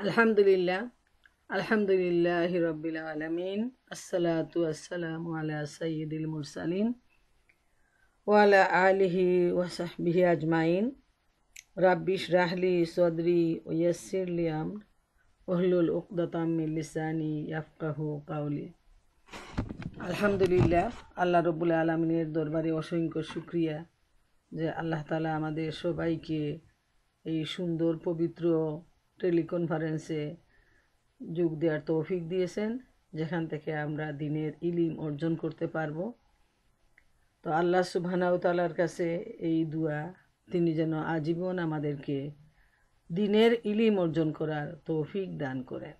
আলহামদুলিল্লাহ আলহামদুলিল্লাহ রব্বিল আলামিন আসসালাতু আসসালামু আলা সাইয়্যিদিল মুরসালিন ওয়া আলা আলিহি ওয়া সাহবিহি আজমাইন রাব্বি ইশরাহ লি সাদরি ওয়া ইয়াসসির লি আমরি ওহলুল উকদাতাম মিন লিসানি ইয়াফকাহু কাওলি। আলহামদুলিল্লাহ, আল্লাহ রব্বুল আলামিনের দরবারে অসংখ্য শুকরিয়া যে আল্লাহ তাআলা আমাদের সবাইকে এই সুন্দর পবিত্র টেলিকনফারেন্সে যোগ দেওয়ার তৌফিক দিয়েছেন, যেখান থেকে আমরা দিনের ইলিম অর্জন করতে পারবো। তো আল্লাহ সুবহানাহু তাআলার কাছে এই দুয়া, তিনি যেন আজীবন আমাদেরকে দিনের ইলিম অর্জন করার তৌফিক দান করেন।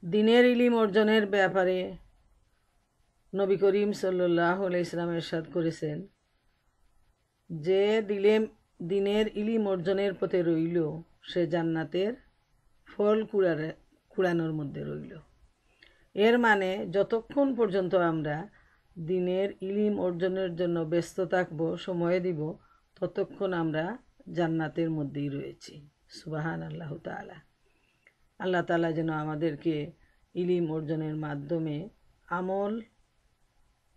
দিনের ইলিম অর্জনের ব্যাপারে নবী করিম সাল্লাল্লাহু আলাইহি সাল্লাম ইরশাদ করেছেন যে দিনের ইলিম অর্জনের পথে রইল সে জান্নাতের ফল কুড়ানোর মধ্যে রইল। এর মানে যতক্ষণ পর্যন্ত আমরা দিনের ইলিম অর্জনের জন্য ব্যস্ত থাকব, সময় দিব, ততক্ষণ আমরা জান্নাতের মধ্যেই রয়েছি। সুবহান আল্লাহ তাআলা। আল্লাহ তাআলা যেন আমাদেরকে ইলিম অর্জনের মাধ্যমে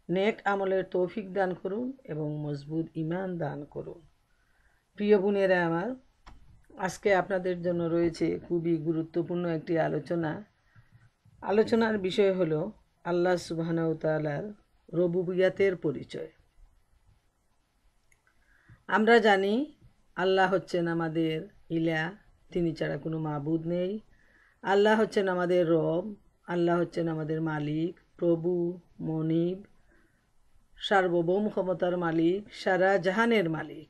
নেক আমলের তৌফিক দান করুন এবং মজবুত ঈমান দান করুন। প্রিয় বোনেরা আমার, আজকে আপনাদের জন্য রয়েছে খুবই গুরুত্বপূর্ণ একটি আলোচনার বিষয় হলো আল্লাহ সুবহানাহু তাআলার রুবুবিয়তের পরিচয়। আমরা জানি আল্লাহ হচ্ছেন আমাদের ইলা, তিনি ছাড়া কোনো মাবুদ নেই। আল্লাহ হচ্ছেন আমাদের রব, আল্লাহ হচ্ছেন আমাদের মালিক, প্রভু, মনিব, সার্বভৌম ক্ষমতার মালিক, সারা জাহানের মালিক।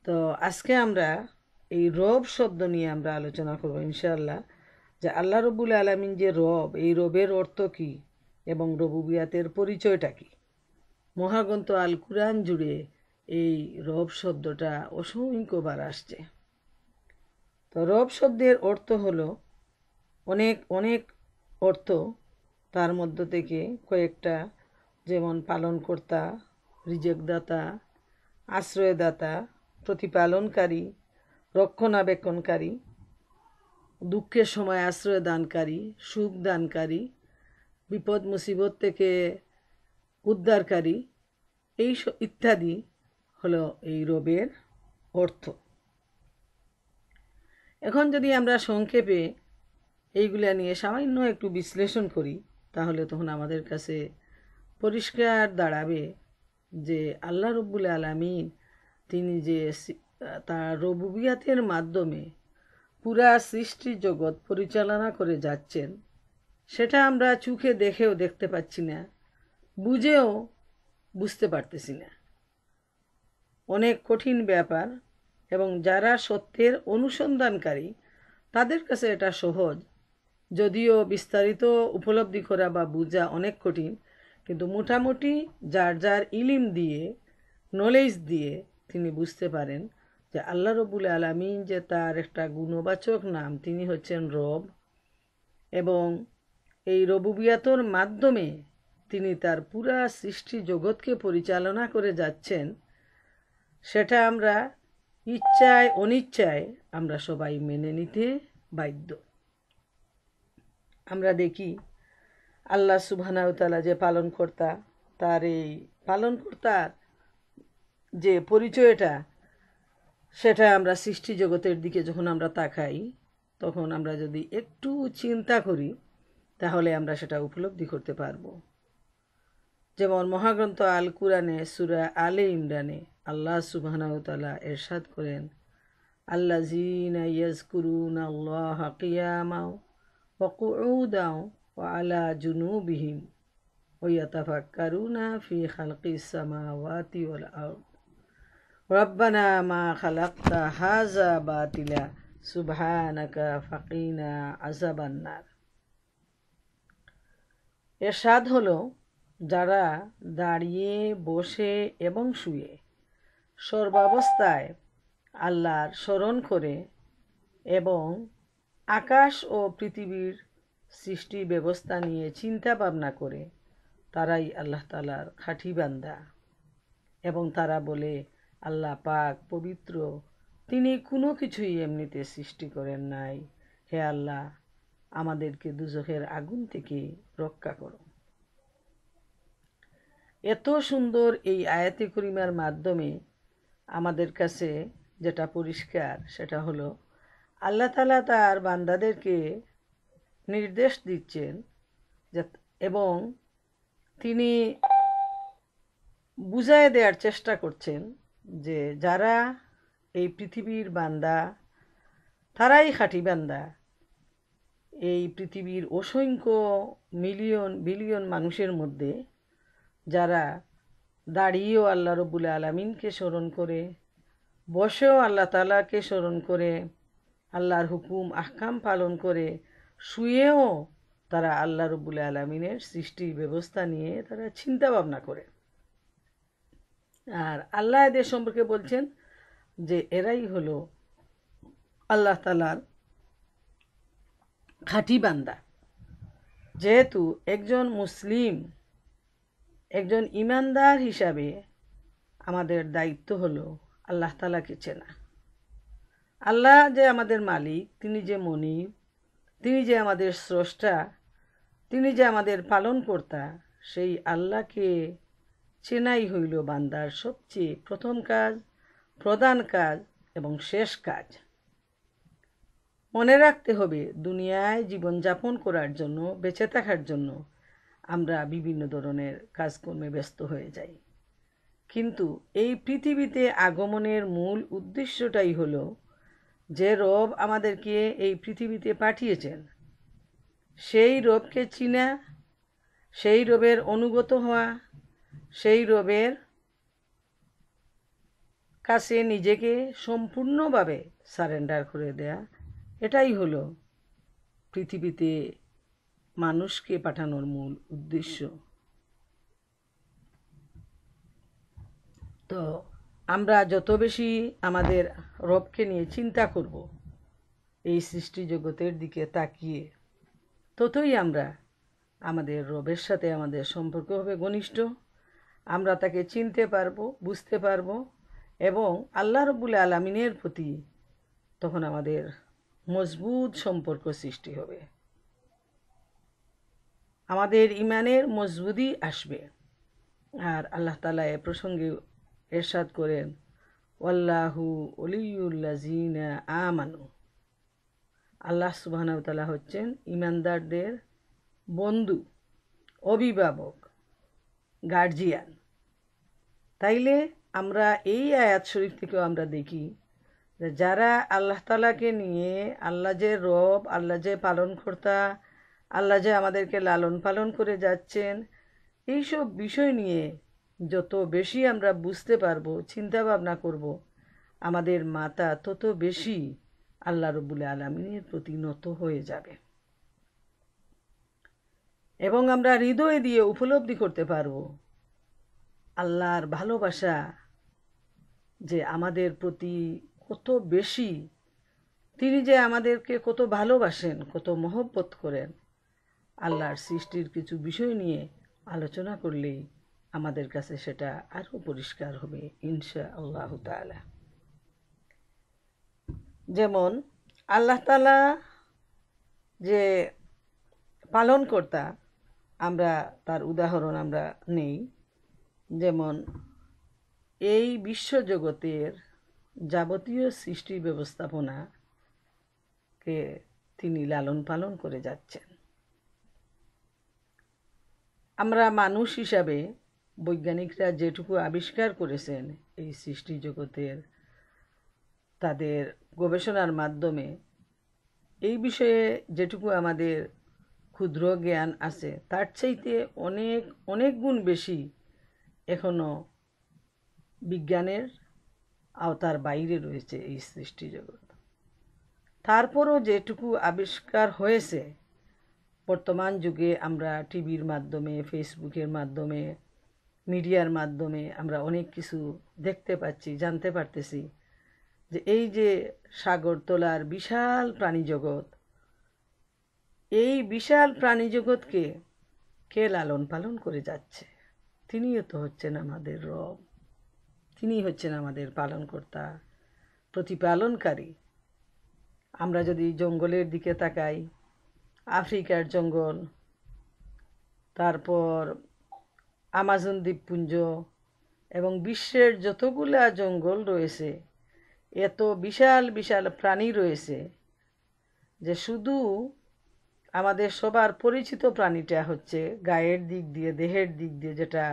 তো আজকে আমরা এই রব শব্দ নিয়ে আমরা আলোচনা করব ইনশাআল্লাহ, যে আল্লাহ রব্বুল আলামিন যে রব, এই রবের অর্থ কী এবং রুবুবিয়তের পরিচয়টা কী। মহাগ্রন্থ আল কুরআন জুড়ে এই রব শব্দটা অসংখ্যবার আসছে। তো রব শব্দের অর্থ হলো অনেক অনেক অর্থ, তার মধ্য থেকে কয়েকটা, যেমন পালনকর্তা, রিজেকদাতা, আশ্রয়দাতা, প্রতিপালনকারী, রক্ষণাবেক্ষণকারী, দুঃখের সময় আশ্রয় দানকারী, সুখ দানকারী, বিপদ মুসিবত থেকে উদ্ধারকারী, এই ইত্যাদি হলো এই রবের অর্থ। এখন যদি আমরা সংক্ষেপে এইগুলা নিয়ে সামান্য একটু বিশ্লেষণ করি, তাহলে তখন আমাদের কাছে পরিষ্কার দাঁড়াবে যে আল্লাহ রব্বুল আলামিন তিনি যে তার রুবুবিয়তের মাধ্যমে পুরা সৃষ্টি জগৎ পরিচালনা করে যাচ্ছেন, সেটা আমরা চোখে দেখেও দেখতে পাচ্ছি না, বুঝেও বুঝতে পারতেছি না। অনেক কঠিন ব্যাপার, এবং যারা সত্যের অনুসন্ধানকারী তাদের কাছে এটা সহজ, যদিও বিস্তারিত উপলব্ধি করা বা বোঝা অনেক কঠিন। কিন্তু মোটামুটি যার যার ইলিম দিয়ে, নলেজ দিয়ে তিনি বুঝতে পারেন যে আল্লাহ রব্বুল আলামিন যে তার একটা গুণবাচক নাম, তিনি হচ্ছেন রব, এবং এই রুবুবিয়তের মাধ্যমে তিনি তার পুরা সৃষ্টি জগৎকে পরিচালনা করে যাচ্ছেন, সেটা আমরা ইচ্ছায় অনিচ্ছায় আমরা সবাই মেনে নিতে বাধ্য। আমরা দেখি আল্লাহ সুবহানাহু তাআলা যে পালনকর্তা, তার এই পালনকর্তার যে পরিচয়টা, সেটা আমরা সৃষ্টি জগতের দিকে যখন আমরা তাকাই, তখন আমরা যদি একটু চিন্তা করি, তাহলে আমরা সেটা উপলব্ধি করতে পারব। যেমন মহাগ্রন্থ আল কুরআনে সূরা আলে ইমরানে আল্লাহ সুবহানাহু তাআলা ইরশাদ করেন, আল্লাযীনা ইয়াযকুরুনাল্লাহা কিয়ামান ওয়া কুউদান ওয়া আলা জুনুবিহিম ওয়া ইয়াতাফাক্কারুনা ফি খালকিস সামাওয়াতি ওয়াল আরদ রব্বানা মা খালাকতা হাযা বাতিলা সুবহানাকা ফাকিনা আযাবান্নার। ইরশাদ হলো, যারা দাঁড়িয়ে, বসে এবং শুয়ে সর্বাবস্থায় আল্লাহর স্মরণ করে এবং আকাশ ও পৃথিবীর সৃষ্টি ব্যবস্থা নিয়ে চিন্তা ভাবনা করে, তারাই আল্লাহ তাআলার খাঁটি বান্দা। এবং তারা বলে, আল্লাহ পাক পবিত্র, তিনি কোনো কিছুই এমনিতে সৃষ্টি করেন নাই। হে আল্লাহ, আমাদেরকে দুজখের আগুন থেকে রক্ষা করো। এত সুন্দর এই আয়াতে করিমার মাধ্যমে আমাদের কাছে যেটা পরিষ্কার সেটা হলো আল্লাহ তাআলা তার বান্দাদেরকে নির্দেশ দিচ্ছেন এবং তিনি বুঝায় দেওয়ার চেষ্টা করছেন যে যারা এই পৃথিবীর বান্দা তারাই খাঁটি বান্দা। এই পৃথিবীর অসংখ্য মিলিয়ন বিলিয়ন মানুষের মধ্যে যারা দাঁড়িয়েও আল্লাহ রব্বুল আলামিনকে স্মরণ করে, বসেও আল্লাহ তাআলাকে স্মরণ করে, আল্লাহর হুকুম আহকাম পালন করে, শুয়েও তারা আল্লাহ রব্বুল আলামিনের সৃষ্টির ব্যবস্থা নিয়ে তারা চিন্তা ভাবনা করে। আর আল্লাহ এদের সম্পর্কে বলছেন যে এরাই হলো আল্লাহ তাআলার খাঁটি বান্দা। যেহেতু একজন মুসলিম, একজন ইমানদার হিসাবে আমাদের দায়িত্ব হলো আল্লাহ তাআলাকে চেনা। আল্লাহ যে আমাদের মালিক, তিনি যে মনিব, তিনি যে আমাদের স্রষ্টা, তিনি যে আমাদের পালনকর্তা, সেই আল্লাহকে চেনাই হইল বান্দার সবচেয়ে প্রথম কাজ, প্রধান কাজ এবং শেষ কাজ। মনে রাখতে হবে দুনিয়ায় জীবনযাপন করার জন্য, বেঁচে থাকার জন্য আমরা বিভিন্ন ধরনের কাজকর্মে ব্যস্ত হয়ে যাই, কিন্তু এই পৃথিবীতে আগমনের মূল উদ্দেশ্যটাই হলো যে রব আমাদেরকে এই পৃথিবীতে পাঠিয়েছেন সেই রবকে চিনা, সেই রবের অনুগত হওয়া, সেই রবের কাছে নিজেকে সম্পূর্ণভাবে সারেন্ডার করে দেয়া। এটাই হলো পৃথিবীতে মানুষকে পাঠানোর মূল উদ্দেশ্য। তো আমরা যত বেশি আমাদের রবকে নিয়ে চিন্তা করব এই সৃষ্টি জগতের দিকে তাকিয়ে, ততই আমরা আমাদের রবের সাথে আমাদের সম্পর্ক হবে ঘনিষ্ঠ। আমরা তাকে চিনতে পারবো, বুঝতে পারবো এবং আল্লাহ রব্বুল আলামিনের প্রতি তখন আমাদের মজবুত সম্পর্ক সৃষ্টি হবে, আমাদের ইমানের মজবুতি আসবে। আর আল্লাহ তাআলা এ প্রসঙ্গে ইরশাদ করেন, ওয়াল্লাহু ওলিয়ুল্লাযিনা আমানু। আল্লাহ সুবহানাহু ওয়া তাআলা হচ্ছেন ইমানদারদের বন্ধু, অভিভাবক, গার্জিয়ান। তাইলে আমরা এই আয়াত শরীফ থেকেও আমরা দেখি যে যারা আল্লাহ তাআলাকে নিয়ে, আল্লাহ যে রব, আল্লাহ যে পালনকর্তা, আল্লাহ যে আমাদেরকে লালন পালন করে যাচ্ছেন, এইসব বিষয় নিয়ে যত বেশি আমরা বুঝতে পারবো, চিন্তা ভাবনা করব, আমাদের মাথা তত বেশি আল্লাহ রব্বুল আলামিনের প্রতি নত হয়ে যাবে এবং আমরা হৃদয় দিয়ে উপলব্ধি করতে পারবো আল্লাহর ভালোবাসা যে আমাদের প্রতি কত বেশি, তিনি যে আমাদেরকে কত ভালোবাসেন, কত মহব্বত করেন। আল্লাহর সৃষ্টির কিছু বিষয় নিয়ে আলোচনা করলেই আমাদের কাছে সেটা আরও পরিষ্কার হবে ইনশাআল্লাহ তাআলা। যেমন আল্লাহ তাআলা যে পালনকর্তা, আমরা তার উদাহরণ আমরা নেই। যেমন এই বিশ্বজগতের যাবতীয় সৃষ্টি ব্যবস্থাপনাকে তিনি লালন পালন করে যাচ্ছেন। আমরা মানুষ হিসাবে বৈজ্ঞানিকরা যেটুকু আবিষ্কার করেছেন এই সৃষ্টি জগতের, তাদের গবেষণার মাধ্যমে এই বিষয়ে যেটুকু আমাদের ক্ষুদ্র জ্ঞান আছে তার চাইতে অনেক অনেক গুণ বেশি এখনো বিজ্ঞানের আওতার বাইরে রয়েছে এই সৃষ্টি জগৎ। তারপরও যেটুকু আবিষ্কার হয়েছে, বর্তমান যুগে আমরা টিভির মাধ্যমে, ফেসবুকের মাধ্যমে, মিডিয়ার মাধ্যমে আমরা অনেক কিছু দেখতে পাচ্ছি, জানতে পারতেছি যে এই যে সাগরতলার বিশাল প্রাণীজগৎ, এই বিশাল প্রাণীজগৎকে কে লালন পালন করে যাচ্ছে? তিনিও তো হচ্ছেন আমাদের রব, তিনি হচ্ছেন আমাদের পালনকর্তা। প্রতিপালনকারী। আমরা যদি জঙ্গলের দিকে তাকাই, আফ্রিকার জঙ্গল, তারপর আমাজন দ্বীপপুঞ্জ এবং বিশ্বের যতগুলা জঙ্গল রয়েছে, এত বিশাল বিশাল প্রাণী রয়েছে যে শুধু আমাদের সবার পরিচিত প্রাণীটা হচ্ছে গায়ের দিক দিয়ে, দেহের দিক দিয়ে যেটা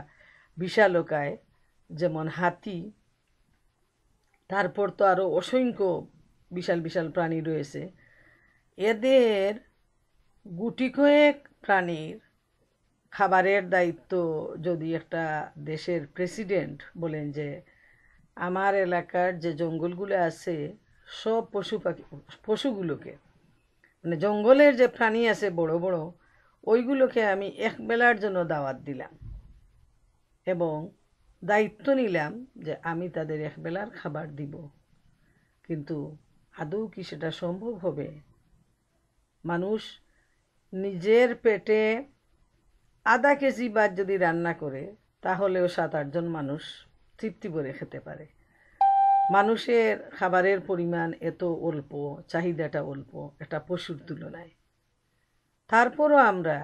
বিশালকায়, যেমন হাতি। তারপর তো আরও অসংখ্য বিশাল বিশাল প্রাণী রয়েছে। এদের গুটি কয়েক প্রাণীর খাবারের দায়িত্ব যদি একটা দেশের প্রেসিডেন্ট বলেন যে আমার এলাকার যে জঙ্গলগুলো আছে সব পশুগুলোকে, মানে জঙ্গলের যে প্রাণী আছে বড় বড়, ওইগুলোকে আমি এক বেলার জন্য দাওয়াত দিলাম এবং দায়িত্ব নিলাম যে আমি তাদের এক বেলার খাবার দিব, কিন্তু আদৌ কি সেটা সম্ভব হবে? মানুষ নিজের পেটে আধা কেজি ভাত যদি রান্না করে তাহলেও 7-8 জন মানুষ তৃপ্তি করে খেতে পারে। মানুষের খাবারের পরিমাণ এত অল্প, চাহিদাটা অল্প একটা পশুর তুলনায়। তারপরও আমরা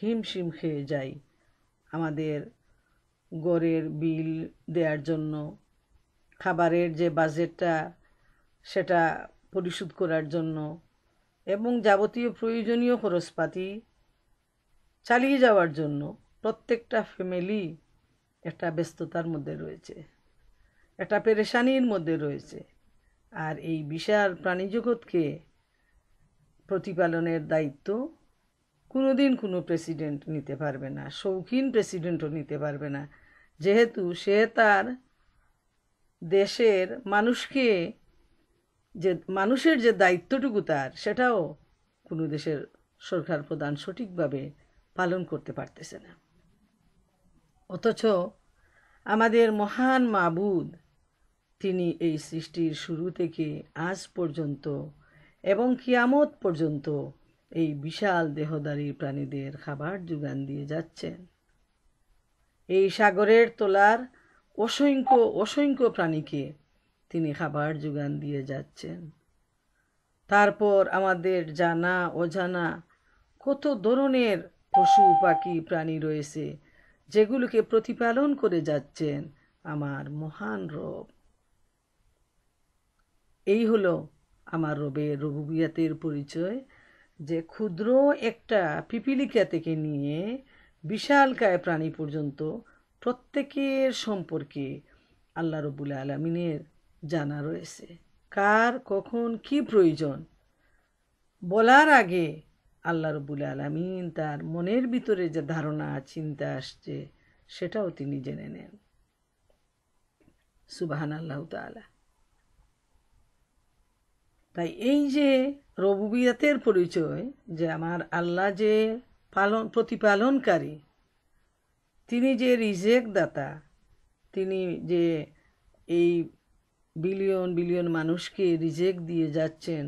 হিমশিম খেয়ে যাই আমাদের গড়ের বিল দেওয়ার জন্য, খাবারের যে বাজেটটা সেটা পরিশোধ করার জন্য এবং যাবতীয় প্রয়োজনীয় খরচপাতি চালিয়ে যাওয়ার জন্য। প্রত্যেকটা ফ্যামিলি একটা ব্যস্ততার মধ্যে রয়েছে, একটা পেরেশানির মধ্যে রয়েছে। আর এই বিশাল প্রাণীজগৎকে প্রতিপালনের দায়িত্ব কোনোদিন কোনো প্রেসিডেন্ট নিতে পারবে না, শৌখিন প্রেসিডেন্টও নিতে পারবে না, যেহেতু সে তার দেশের মানুষের যে দায়িত্বটুকু তার, সেটাও কোনো দেশের সরকার প্রধান সঠিকভাবে পালন করতে পারতেছে না। অথচ আমাদের মহান মাবুদ, তিনি এই সৃষ্টির শুরু থেকে আজ পর্যন্ত এবং কিয়ামত পর্যন্ত এই বিশাল দেহধারী প্রাণীদের খাবার যোগান দিয়ে যাচ্ছেন। এই সাগরের তলার অসংখ্য অসংখ্য প্রাণীকে তিনি খাবার যোগান দিয়ে যাচ্ছেন। তারপর আমাদের জানা অজানা কত ধরনের পশু পাখি প্রাণী রয়েছে যেগুলোকে প্রতিপালন করে যাচ্ছেন আমার মহান রব। এই হলো আমার রবের রুবুবিয়াতের পরিচয়, যে ক্ষুদ্র একটা পিপিলিকা থেকে নিয়ে বিশালকায় প্রাণী পর্যন্ত প্রত্যেকের সম্পর্কে আল্লাহ রব্বুল আলামিনের জানা রয়েছে। কার কখন কি প্রয়োজন বলার আগে আল্লাহ রব্বুল আলামিন তার মনের ভিতরে যে ধারণা চিন্তা আসছে সেটাও তিনি জেনে নেন। সুবহানাল্লাহু তাআলা। তাই এই যে রুবুবিয়াতের পরিচয়, যে আমার আল্লাহ যে প্রতিপালনকারী, তিনি যে রিজেক দাতা, তিনি যে এই বিলিয়ন বিলিয়ন মানুষকে রিজেক দিয়ে যাচ্ছেন,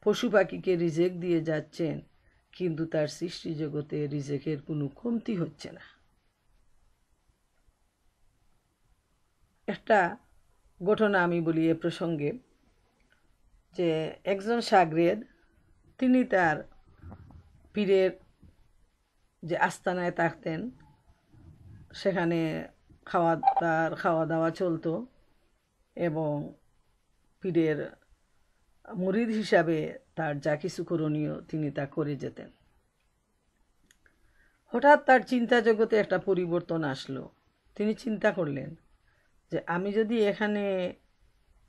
পশু পাখিকে রিজেক দিয়ে যাচ্ছেন, কিন্তু তার সৃষ্টি জগতে রিজেকের কোনো কমতি হচ্ছে না। একটা ঘটনা আমি বলি এ প্রসঙ্গে, যে একজন শাগরেদ, তিনি তার পীরের যে আস্তানায় থাকতেন, সেখানে খাওয়া দাওয়া চলতো এবং পীরের মুরিদ হিসাবে তার যা কিছু করণীয় তিনি তা করে যেতেন। হঠাৎ তার চিন্তা জগতে একটা পরিবর্তন আসলো। তিনি চিন্তা করলেন যে আমি যদি এখানে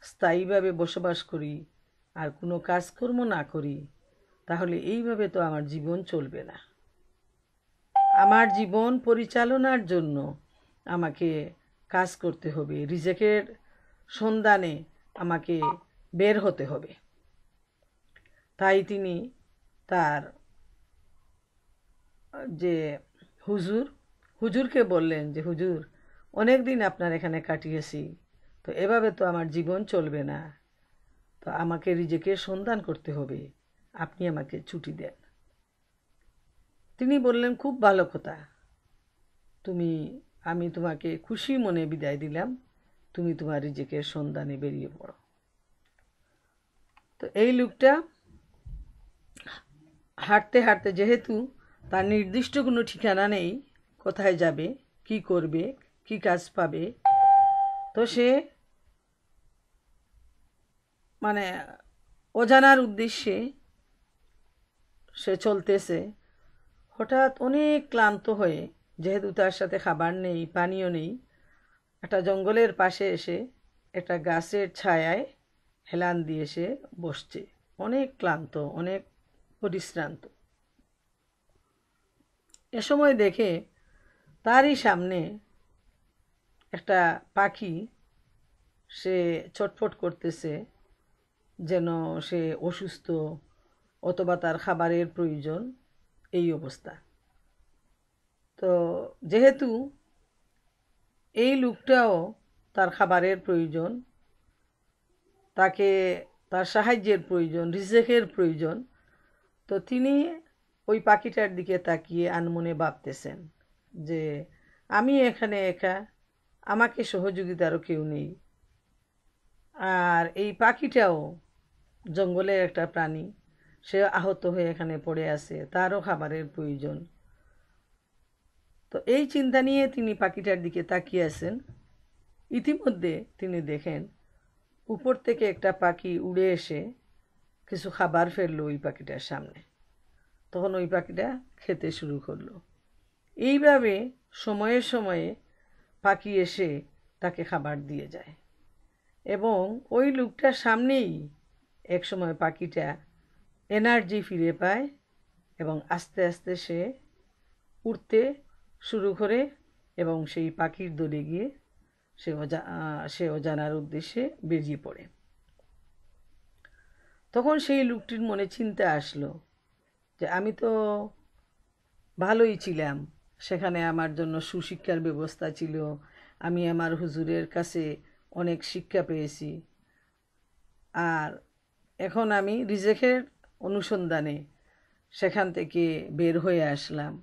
স্থায়ীভাবে বসবাস করি আর কোনো কাজকর্ম না করি, তাহলে এইভাবে তো আমার জীবন চলবে না। আমার জীবন পরিচালনার জন্য আমাকে কাজ করতে হবে, রিজেকের সন্ধানে আমাকে বের হতে হবে। তাই তিনি তার যে হুজুরকে বললেন যে হুজুর, অনেক দিন আপনার এখানে কাটিয়েছি, তো এভাবে তো আমার জীবন চলবে না, তো আমাকে রিজেকের সন্ধান করতে হবে, আপনি আমাকে ছুটি দেন। তিনি বললেন, খুব ভালো কথা, আমি তোমাকে খুশি মনে বিদায় দিলাম, তুমি তোমার রিজেকের সন্ধানে বেরিয়ে পড়ো। তো এই লোকটা হাঁটতে হাঁটতে, যেহেতু তার নির্দিষ্ট কোনো ঠিকানা নেই কোথায় যাবে, কি করবে, কি কাজ পাবে, তো সে মানে অজানার উদ্দেশ্যে সে চলতেছে। হঠাৎ অনেক ক্লান্ত হয়ে, যেহেতু তার সাথে খাবার নেই, পানীয় নেই, একটা জঙ্গলের পাশে এসে একটা গাছের ছায়ায় হেলান দিয়ে সে বসছে, অনেক ক্লান্ত, অনেক পরিশ্রান্ত। এ সময় দেখে তারই সামনে একটা পাখি, সে ছটফট করতেছে, যেন সে অসুস্থ অথবা তার খাবারের প্রয়োজন, এই অবস্থা। তো যেহেতু এই লোকটাও তার খাবারের প্রয়োজন, তাকে তার সাহায্যের প্রয়োজন, রিজেকের প্রয়োজন, তো তিনি ওই পাখিটার দিকে তাকিয়ে আনমনে ভাবতেছেন যে আমি এখানে একা, আমাকে সহযোগিতারও কেউ নেই। আর এই পাখিটাও জঙ্গলের একটা প্রাণী, সে আহত হয়ে এখানে পড়ে আছে, তারও খাবারের প্রয়োজন। তো এই চিন্তা নিয়ে তিনি পাখিটার দিকে তাকিয়ে আছেন। ইতিমধ্যে তিনি দেখেন উপর থেকে একটা পাখি উড়ে এসে কিছু খাবার ফেললো ওই পাখিটার সামনে। তখন ওই পাখিটা খেতে শুরু করলো। এইভাবে সময়ে সময়ে পাখি এসে তাকে খাবার দিয়ে যায়, এবং ওই লোকটার সামনেই একসময় পাখিটা এনার্জি ফিরে পায় এবং আস্তে আস্তে সে উড়তে শুরু করে এবং সেই পাখির দলে গিয়ে সে অজানার উদ্দেশ্যে বেরিয়ে পড়ে। তখন সেই লোকটির মনে চিন্তা আসলো যে আমি তো ভালোই ছিলাম, সেখানে আমার জন্য সুশিক্ষার ব্যবস্থা ছিল, আমি আমার হুজুরের কাছে অনেক শিক্ষা পেয়েছি, আর এখন আমি রিজেকের অনুসন্ধানে সেখান থেকে বের হয়ে আসলাম।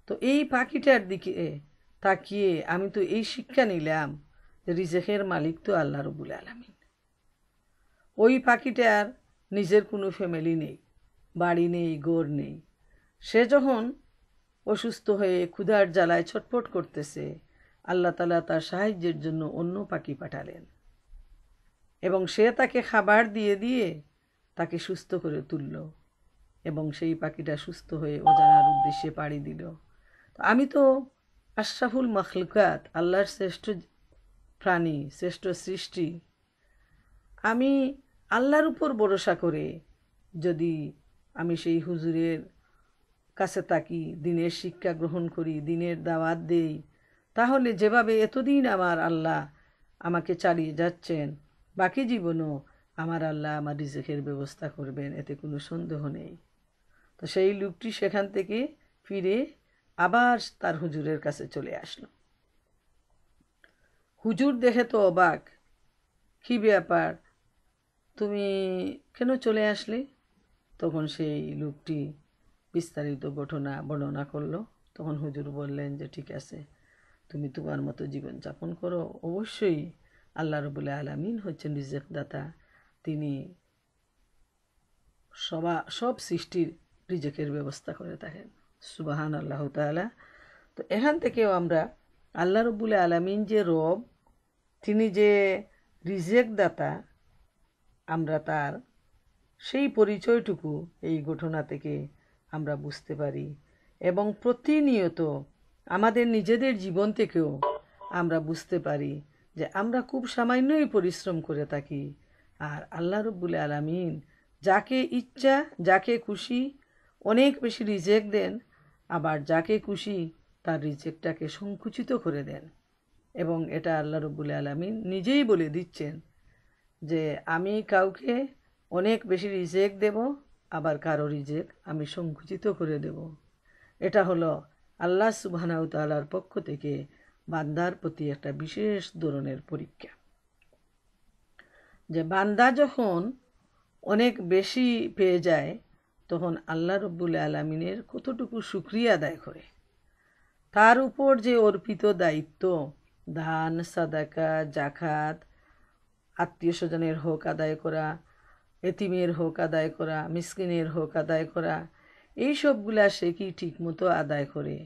তো এই পাখিটার দিকে তাকিয়ে আমি তো এই শিক্ষা নিলাম যে রিজেকের মালিক তো আল্লাহ রব্বুল আলামিন। ওই পাখিটার নিজের কোনো ফ্যামিলি নেই, বাড়ি নেই, ঘর নেই। সে যখন অসুস্থ হয়ে ক্ষুধার জ্বালায় ছটফট করতেছে, আল্লাহ তাআলা তার সাহায্যের জন্য অন্য পাখি পাঠালেন, এবং সে তাকে খাবার দিয়ে দিয়ে তাকে সুস্থ করে তুলল, এবং সেই পাখিটা সুস্থ হয়ে অজানার উদ্দেশ্যে পাড়ি দিল। তো আমি তো আশরাফুল মাখলুকাত, আল্লাহর শ্রেষ্ঠ প্রাণী, শ্রেষ্ঠ সৃষ্টি, আমি আল্লাহর উপর ভরসা করে যদি আমি সেই হুজুরের কাছে থাকি, দিনের শিক্ষা গ্রহণ করি, দিনের দাওয়াত দেই, তাহলে যেভাবে এতদিন আমার আল্লাহ আমাকে চালিয়ে যাচ্ছেন, বাকি জীবনও আমার আল্লাহ আমার রিজেকের ব্যবস্থা করবেন, এতে কোনো সন্দেহ নেই। তো সেই লোকটি সেখান থেকে ফিরে আবার তার হুজুরের কাছে চলে আসলো। হুজুর দেখে তো অবাক, কী ব্যাপার, তুমি কেন চলে আসলে? তখন সেই লোকটি বিস্তারিত ঘটনা বর্ণনা করলো। তখন হুজুর বললেন যে ঠিক আছে, তুমি তোমার মতো জীবনযাপন করো, অবশ্যই আল্লাহ রব্বুল আলামিন হচ্ছেন রিজেক দাতা, তিনি সব সৃষ্টির রিজেকের ব্যবস্থা করে থাকেন। সুবহান আল্লাহ তাআলা। তো এখান থেকেও আমরা আল্লাহ রব্বুল আলামিন যে রব, তিনি যে রিজেক দাতা, আমরা তার সেই পরিচয়টুকু এই ঘটনা থেকে আমরা বুঝতে পারি, এবং প্রতিনিয়ত আমাদের নিজেদের জীবন থেকেও আমরা বুঝতে পারি যে আমরা খুব সামান্যই পরিশ্রম করে থাকি, আর আল্লাহ রব্বুল আলামিন যাকে ইচ্ছা, যাকে খুশি অনেক বেশি রিজেক দেন, আবার যাকে খুশি তার রিজেকটাকে সংকুচিত করে দেন। এবং এটা আল্লাহ রব্বুল আলামিন নিজেই বলে দিচ্ছেন যে আমি কাউকে অনেক বেশি রিজেক দেব, আবার কারো রিজেক আমি সংকুচিত করে দেব। এটা হলো আল্লাহ সুবহানাহু তাআলার পক্ষ থেকে বান্দার প্রতি একটা বিশেষ ধরনের পরীক্ষা, যে বান্দা যখন অনেক বেশি পেয়ে যায়, তখন আল্লাহ রব্বুল আলামিনের কতটুকু শুকরিয়া আদায় করে, তার উপর যে অর্পিত দায়িত্ব, দান, সাদাকা, জাকাত, আত্মীয় স্বজনের হক আদায় করা, এতিমের হক আদায় করা, মিসকিনের হক আদায় করা, এই সবগুলা সে কি ঠিকমতো আদায় করে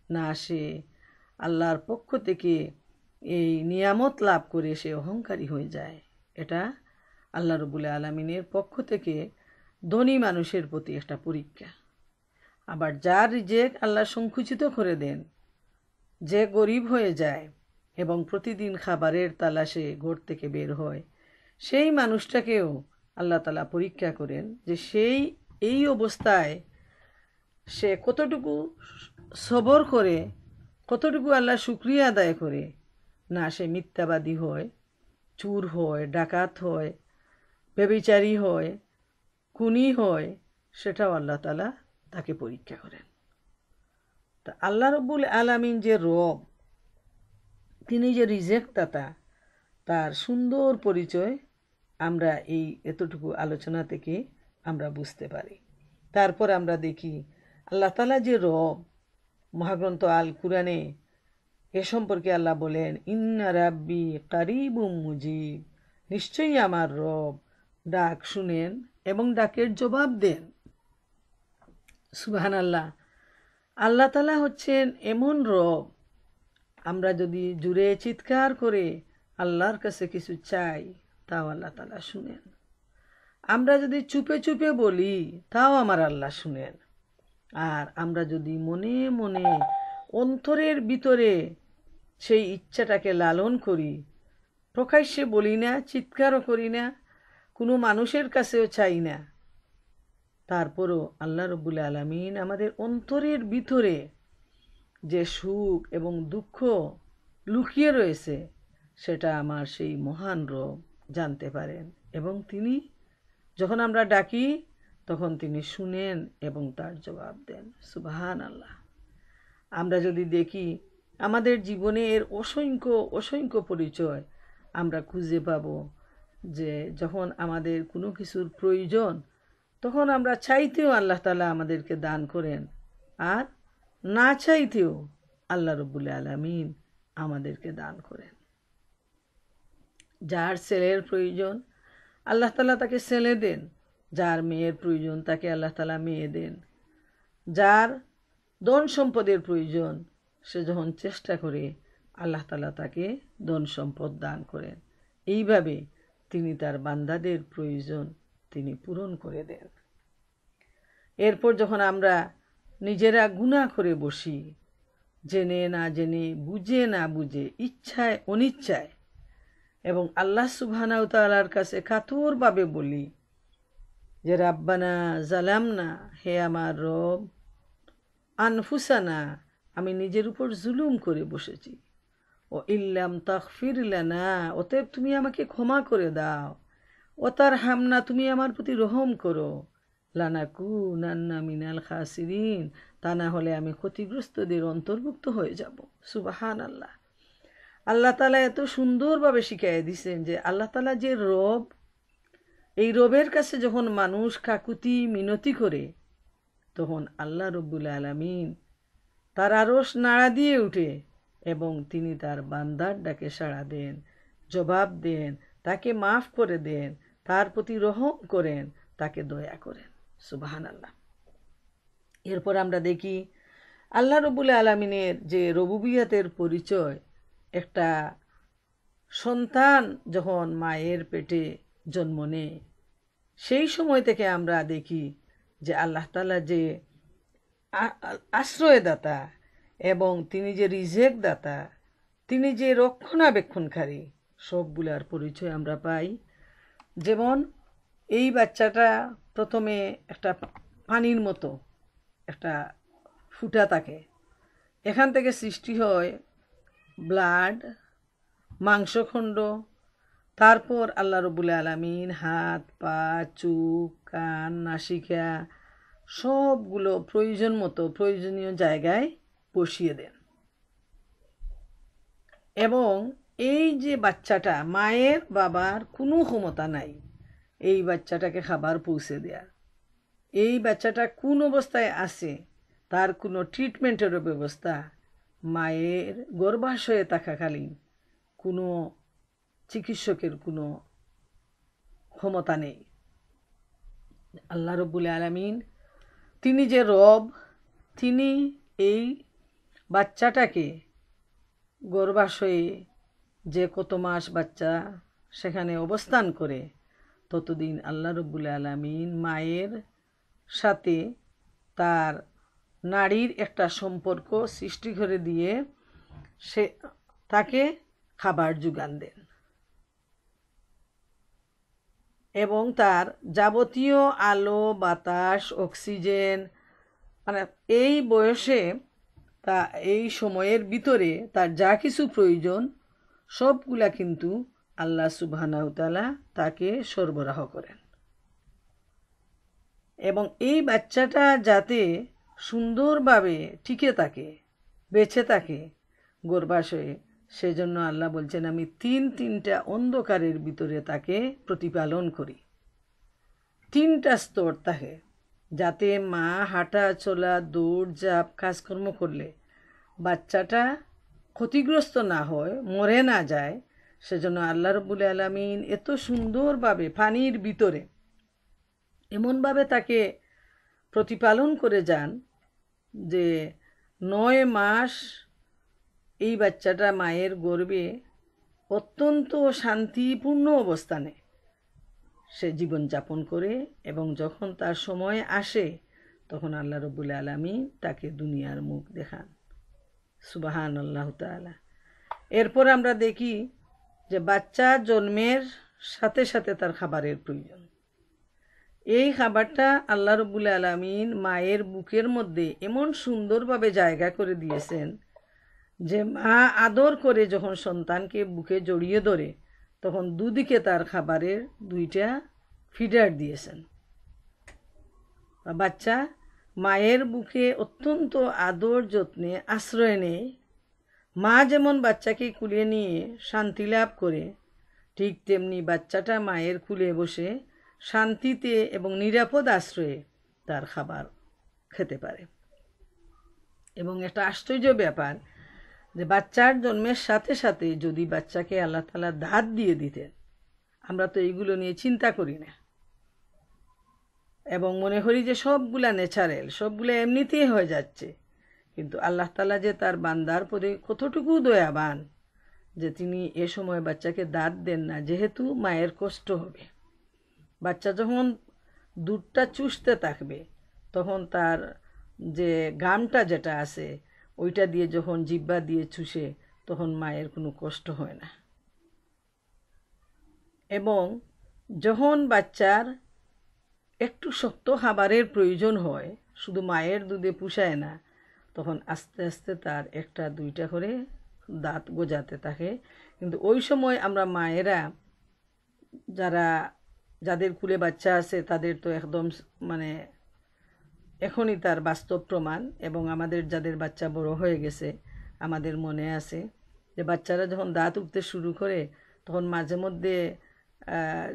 না, সে আল্লাহর পক্ষ থেকে এই নিয়ামত লাভ করে সে অহংকারী হয়ে যায়। এটা আল্লাহ রব্বুল আলামিনের পক্ষ থেকে ধনী মানুষের প্রতি একটা পরীক্ষা। আবার যার রিজেক আল্লাহ সংকুচিত করে দেন, যে গরিব হয়ে যায় এবং প্রতিদিন খাবারের তালাশে ঘর থেকে বের হয়, সেই মানুষটাকেও আল্লাহ তাআলা পরীক্ষা করেন যে সেই এই অবস্থায় সে কতটুকু সবর করে, কতটুকু আল্লাহ শুকরিয়া আদায় করে। না সে মিথ্যাবাদী হয়, চুর হয়, ডাকাত হয়, ব্যভিচারী হয়, খুনি হয়, সেটাও আল্লাহ তাআলা তাকে পরীক্ষা করেন। তা আল্লাহ রব্বুল আলামিন যে রব, তিনি যে রিজেক দাতা, তার সুন্দর পরিচয় আমরা এই এতটুকু আলোচনা থেকে আমরা বুঝতে পারি। তারপর আমরা দেখি আল্লাহ তাআলা যে রব, মহাগ্রন্থ আল কুরআনে এ সম্পর্কে আল্লাহ বলেন, ইন্না রাব্বি কারিবুম মুজিব, নিশ্চয়ই আমার রব ডাক শুনেন এবং ডাকের জবাব দেন। সুবহানাল্লাহ। আল্লাহ তাআলা হচ্ছেন এমন রব, আমরা যদি জুড়ে চিৎকার করে আল্লাহর কাছে কিছু চাই, তাও আল্লাহ তাআলা শুনেন। আমরা যদি চুপে চুপে বলি, তাও আমার আল্লাহ শুনেন। আর আমরা যদি মনে মনে অন্তরের ভিতরে সেই ইচ্ছাটাকে লালন করি, প্রকাশ্যে বলি না, চিৎকারও করি না, কোনো মানুষের কাছেও চাই না, তারপরও আল্লাহ রব্বুল আলামিন আমাদের অন্তরের ভিতরে যে সুখ এবং দুঃখ লুকিয়ে রয়েছে, সেটা আমার সেই মহান রব জানতে পারেন। এবং তিনি যখন আমরা ডাকি, তখন তিনি শুনেন এবং তার জবাব দেন। সুবহানাল্লাহ। আমরা যদি দেখি আমাদের জীবনে এর অসংখ্য অসংখ্য পরিচয় আমরা খুঁজে পাব, যে যখন আমাদের কোনো কিছুর প্রয়োজন, তখন আমরা চাইতেও আল্লাহ তাআলা আমাদেরকে দান করেন, আর না চাইতেও আল্লাহ রব্বুল আলামিন আমাদেরকে দান করেন। যার ছেলের প্রয়োজন, আল্লাহ তাআলা তাকে ছেলে দেন। যার মেয়ের প্রয়োজন, তাকে আল্লাহ তাআলা মেয়ে দেন। যার ধন সম্পদের প্রয়োজন, সে যখন চেষ্টা করে, আল্লাহ তাআলা তাকে ধন সম্পদ দান করেন। এইভাবে তিনি তার বান্দাদের প্রয়োজন তিনি পূরণ করে দেন। এরপর যখন আমরা নিজেরা গুনাহ করে বসি, জেনে না জেনে, বুঝে না বুঝে, ইচ্ছায় অনিচ্ছায়, এবং আল্লাহ সুবহানাহু ওয়া তাআলার কাছে কাতরভাবে বলি যে রাব্বানা জালামনা, হে আমার রব, আনফুসানা, আমি নিজের উপর জুলুম করে বসেছি, ও ইল্লাম তাগফির লানা, অতএব তুমি আমাকে ক্ষমা করে দাও, ও তার হামনা, তুমি আমার প্রতি রহম করো, লানাকুনান্না মিনাল খাসিরিন, তা না হলে আমি ক্ষতিগ্রস্তদের অন্তর্ভুক্ত হয়ে যাব। সুবহানাল্লাহ। আল্লাহ তাআলা এত সুন্দরভাবে শিখিয়ে দিয়েছেন যে আল্লাহ তাআলা যে রব, এই রবের কাছে যখন মানুষ কাকুতি মিনতি করে, তখন আল্লাহ রব্বুল আলামিন তার আরশ নাড়া দিয়ে উঠে এবং তিনি তার বান্দার ডাকে সাড়া দেন, জবাব দেন, তাকে মাফ করে দেন, তার প্রতি রহম করেন, তাকে দয়া করেন। সুবহানাল্লাহ। এরপর আমরা দেখি আল্লাহ রব্বুল আলামিনের যে রুবুবিয়তের পরিচয়, একটা সন্তান যখন মায়ের পেটে জন্ম নেয়, সেই সময় থেকে আমরা দেখি যে আল্লাহ তাআলা যে আশ্রয়দাতা এবং তিনি যে রিজেক দাতা, তিনি যে রক্ষণাবেক্ষণকারী, সবগুলার পরিচয় আমরা পাই। যেমন এই বাচ্চাটা প্রথমে একটা পানির মতো একটা ফুটা থাকে, এখান থেকে সৃষ্টি হয় ব্লাড, মাংসখণ্ড, তারপর আল্লাহ রব্বুল আলামিন হাত, পা, চোখ, কান, নাসিকা সবগুলো প্রয়োজন মতো প্রয়োজনীয় জায়গায় বসিয়ে দেন। এবং এই যে বাচ্চাটা, মায়ের বাবার কোনো ক্ষমতা নাই এই বাচ্চাটাকে খাবার পৌঁছে দেওয়ার। এই বাচ্চাটা কোন অবস্থায় আছে, তার কোনো ট্রিটমেন্টেরও ব্যবস্থা মায়ের গর্ভাশয়ে থাকাকালীন কোনো চিকিৎসকের কোনো ক্ষমতা নেই। আল্লাহ রব্বুল আলামিন তিনি যে রব, তিনি এই বাচ্চাটাকে গর্ভাশয়ে যে কত মাস বাচ্চা সেখানে অবস্থান করে, ততদিন আল্লাহ রব্বুল আলামিন মায়ের সাথে তার নারীর একটা সম্পর্ক সৃষ্টি করে দিয়ে সে তাকে খাবার যোগান দেন এবং তার যাবতীয় আলো বাতাস অক্সিজেন, মানে এই বয়সে তা এই সময়ের ভিতরে তার যা কিছু প্রয়োজন সবগুলা কিন্তু আল্লাহ সুবহানাহু তাআলা তাকে সরবরাহ করেন। এবং এই বাচ্চাটা যাতে সুন্দরভাবে টিকে থাকে, বেঁচে থাকে গর্ভাশয়ে, সেজন্য আল্লাহ বলছেন আমি তিনটা অন্ধকারের ভিতরে তাকে প্রতিপালন করি। তিনটা স্তর থাকে, যাতে মা হাঁটা চলা দৌড় ঝাঁপ কাজকর্ম করলে বাচ্চাটা ক্ষতিগ্রস্ত না হয়, মরে না যায়। সেজন্য আল্লাহ রব্বুল আলামিন এত সুন্দরভাবে পানির ভিতরে এমনভাবে তাকে প্রতিপালন করে যান যে 9 মাস এই বাচ্চাটা মায়ের গর্ভে অত্যন্ত শান্তিপূর্ণ অবস্থানে সে জীবনযাপন করে এবং যখন তার সময় আসে তখন আল্লাহ রব্বুল আলামিন তাকে দুনিয়ার মুখ দেখান। সুবহানাল্লাহু তাআলা। এরপর আমরা দেখি যে বাচ্চা জন্মের সাথে সাথে তার খাবারের প্রয়োজন। এই খাবারটা আল্লাহ রব্বুল আলামিন মায়ের বুকের মধ্যে এমন সুন্দরভাবে জায়গা করে দিয়েছেন যে মা আদর করে যখন সন্তানকে বুকে জড়িয়ে ধরে তখন দুদিকে তার খাবারের 2টা ফিডার দিয়েছেন। বাচ্চা মায়ের বুকে অত্যন্ত আদর যত্নে আশ্রয় নেয়। মা যেমন বাচ্চাকে কুলে নিয়ে শান্তি লাভ করে, ঠিক তেমনি বাচ্চাটা মায়ের কুলে বসে শান্তিতে এবং নিরাপদ আশ্রয়ে তার খাবার খেতে পারে। এবং এটা আশ্চর্য ব্যাপার যে বাচ্চার জন্মের সাথে সাথে যদি বাচ্চাকে আল্লাহ তাআলা দাঁত দিয়ে দিতেন, আমরা তো এইগুলো নিয়ে চিন্তা করি না এবং মনে করি যে সবগুলা ন্যাচারাল, সবগুলো এমনিতেই হয়ে যাচ্ছে। কিন্তু আল্লাহ তাআলা যে তার বান্দার প্রতি কতটুকু দয়াবান যে তিনি এ সময় বাচ্চাকে দাঁত দেন না, যেহেতু মায়ের কষ্ট হবে। বাচ্চা যখন দুধটা চুষতে থাকবে তখন তার যে গামটা যেটা আছে ওইটা দিয়ে যখন জিহ্বা দিয়ে চুষে তখন মায়ের কোনো কষ্ট হয় না। এবং যখন বাচ্চার একটু শক্ত খাবারের প্রয়োজন হয়, শুধু মায়ের দুধে পুষায় না, তখন আস্তে আস্তে তার 1-2টা করে দাঁত গজাতে থাকে। কিন্তু ওই সময় আমরা মায়েরা যাদের কুলে বাচ্চা আছে তাদের তো একদম মানে এখনই তার বাস্তব প্রমাণ। এবং আমাদের যাদের বাচ্চা বড় হয়ে গেছে আমাদের মনে আছে যে বাচ্চারা যখন দাঁত উঠতে শুরু করে তখন মাঝে মধ্যে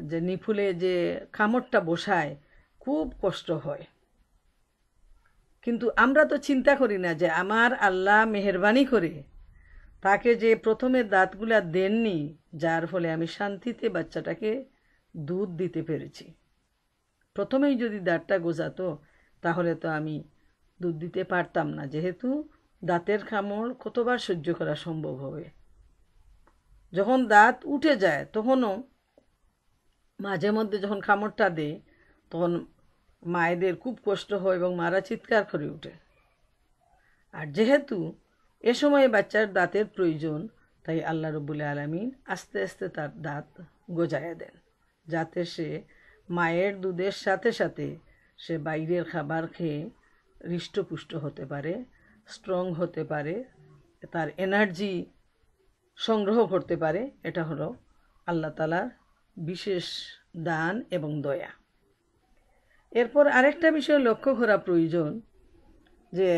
যে নিফুলে যে কামড়টা বসায় খুব কষ্ট হয়। কিন্তু আমরা তো চিন্তা করি না যে আমার আল্লাহ মেহেরবানি করে তাকে যে প্রথমে দাঁতগুলা দেননি, যার ফলে আমি শান্তিতে বাচ্চাটাকে দুধ দিতে পেরেছি। প্রথমেই যদি দাঁতটা গজাতো তাহলে তো আমি দুধ দিতে পারতাম না, যেহেতু দাঁতের কামড় কতবার সহ্য করা সম্ভব হবে। যখন দাঁত উঠে যায় তখনও মাঝে মধ্যে যখন কামড়টা দেয় তখন মায়েদের খুব কষ্ট হয় এবং মারা চিৎকার করে ওঠে। আর যেহেতু এ সময় বাচ্চার দাঁতের প্রয়োজন, তাই আল্লাহ রব্বুল আলামিন আস্তে আস্তে তার দাঁত গজায়া দেন, যাতে সে মায়ের দুধের সাথে সাথে সে বাইরের খাবার খেয়ে হৃষ্টপুষ্ট হতে পারে, স্ট্রং হতে পারে, তার এনার্জি সংগ্রহ করতে পারে। এটা হলো আল্লাহ তাআলার বিশেষ দান এবং দয়া। এরপর আরেকটা বিষয় লক্ষ্য করা প্রয়োজন যে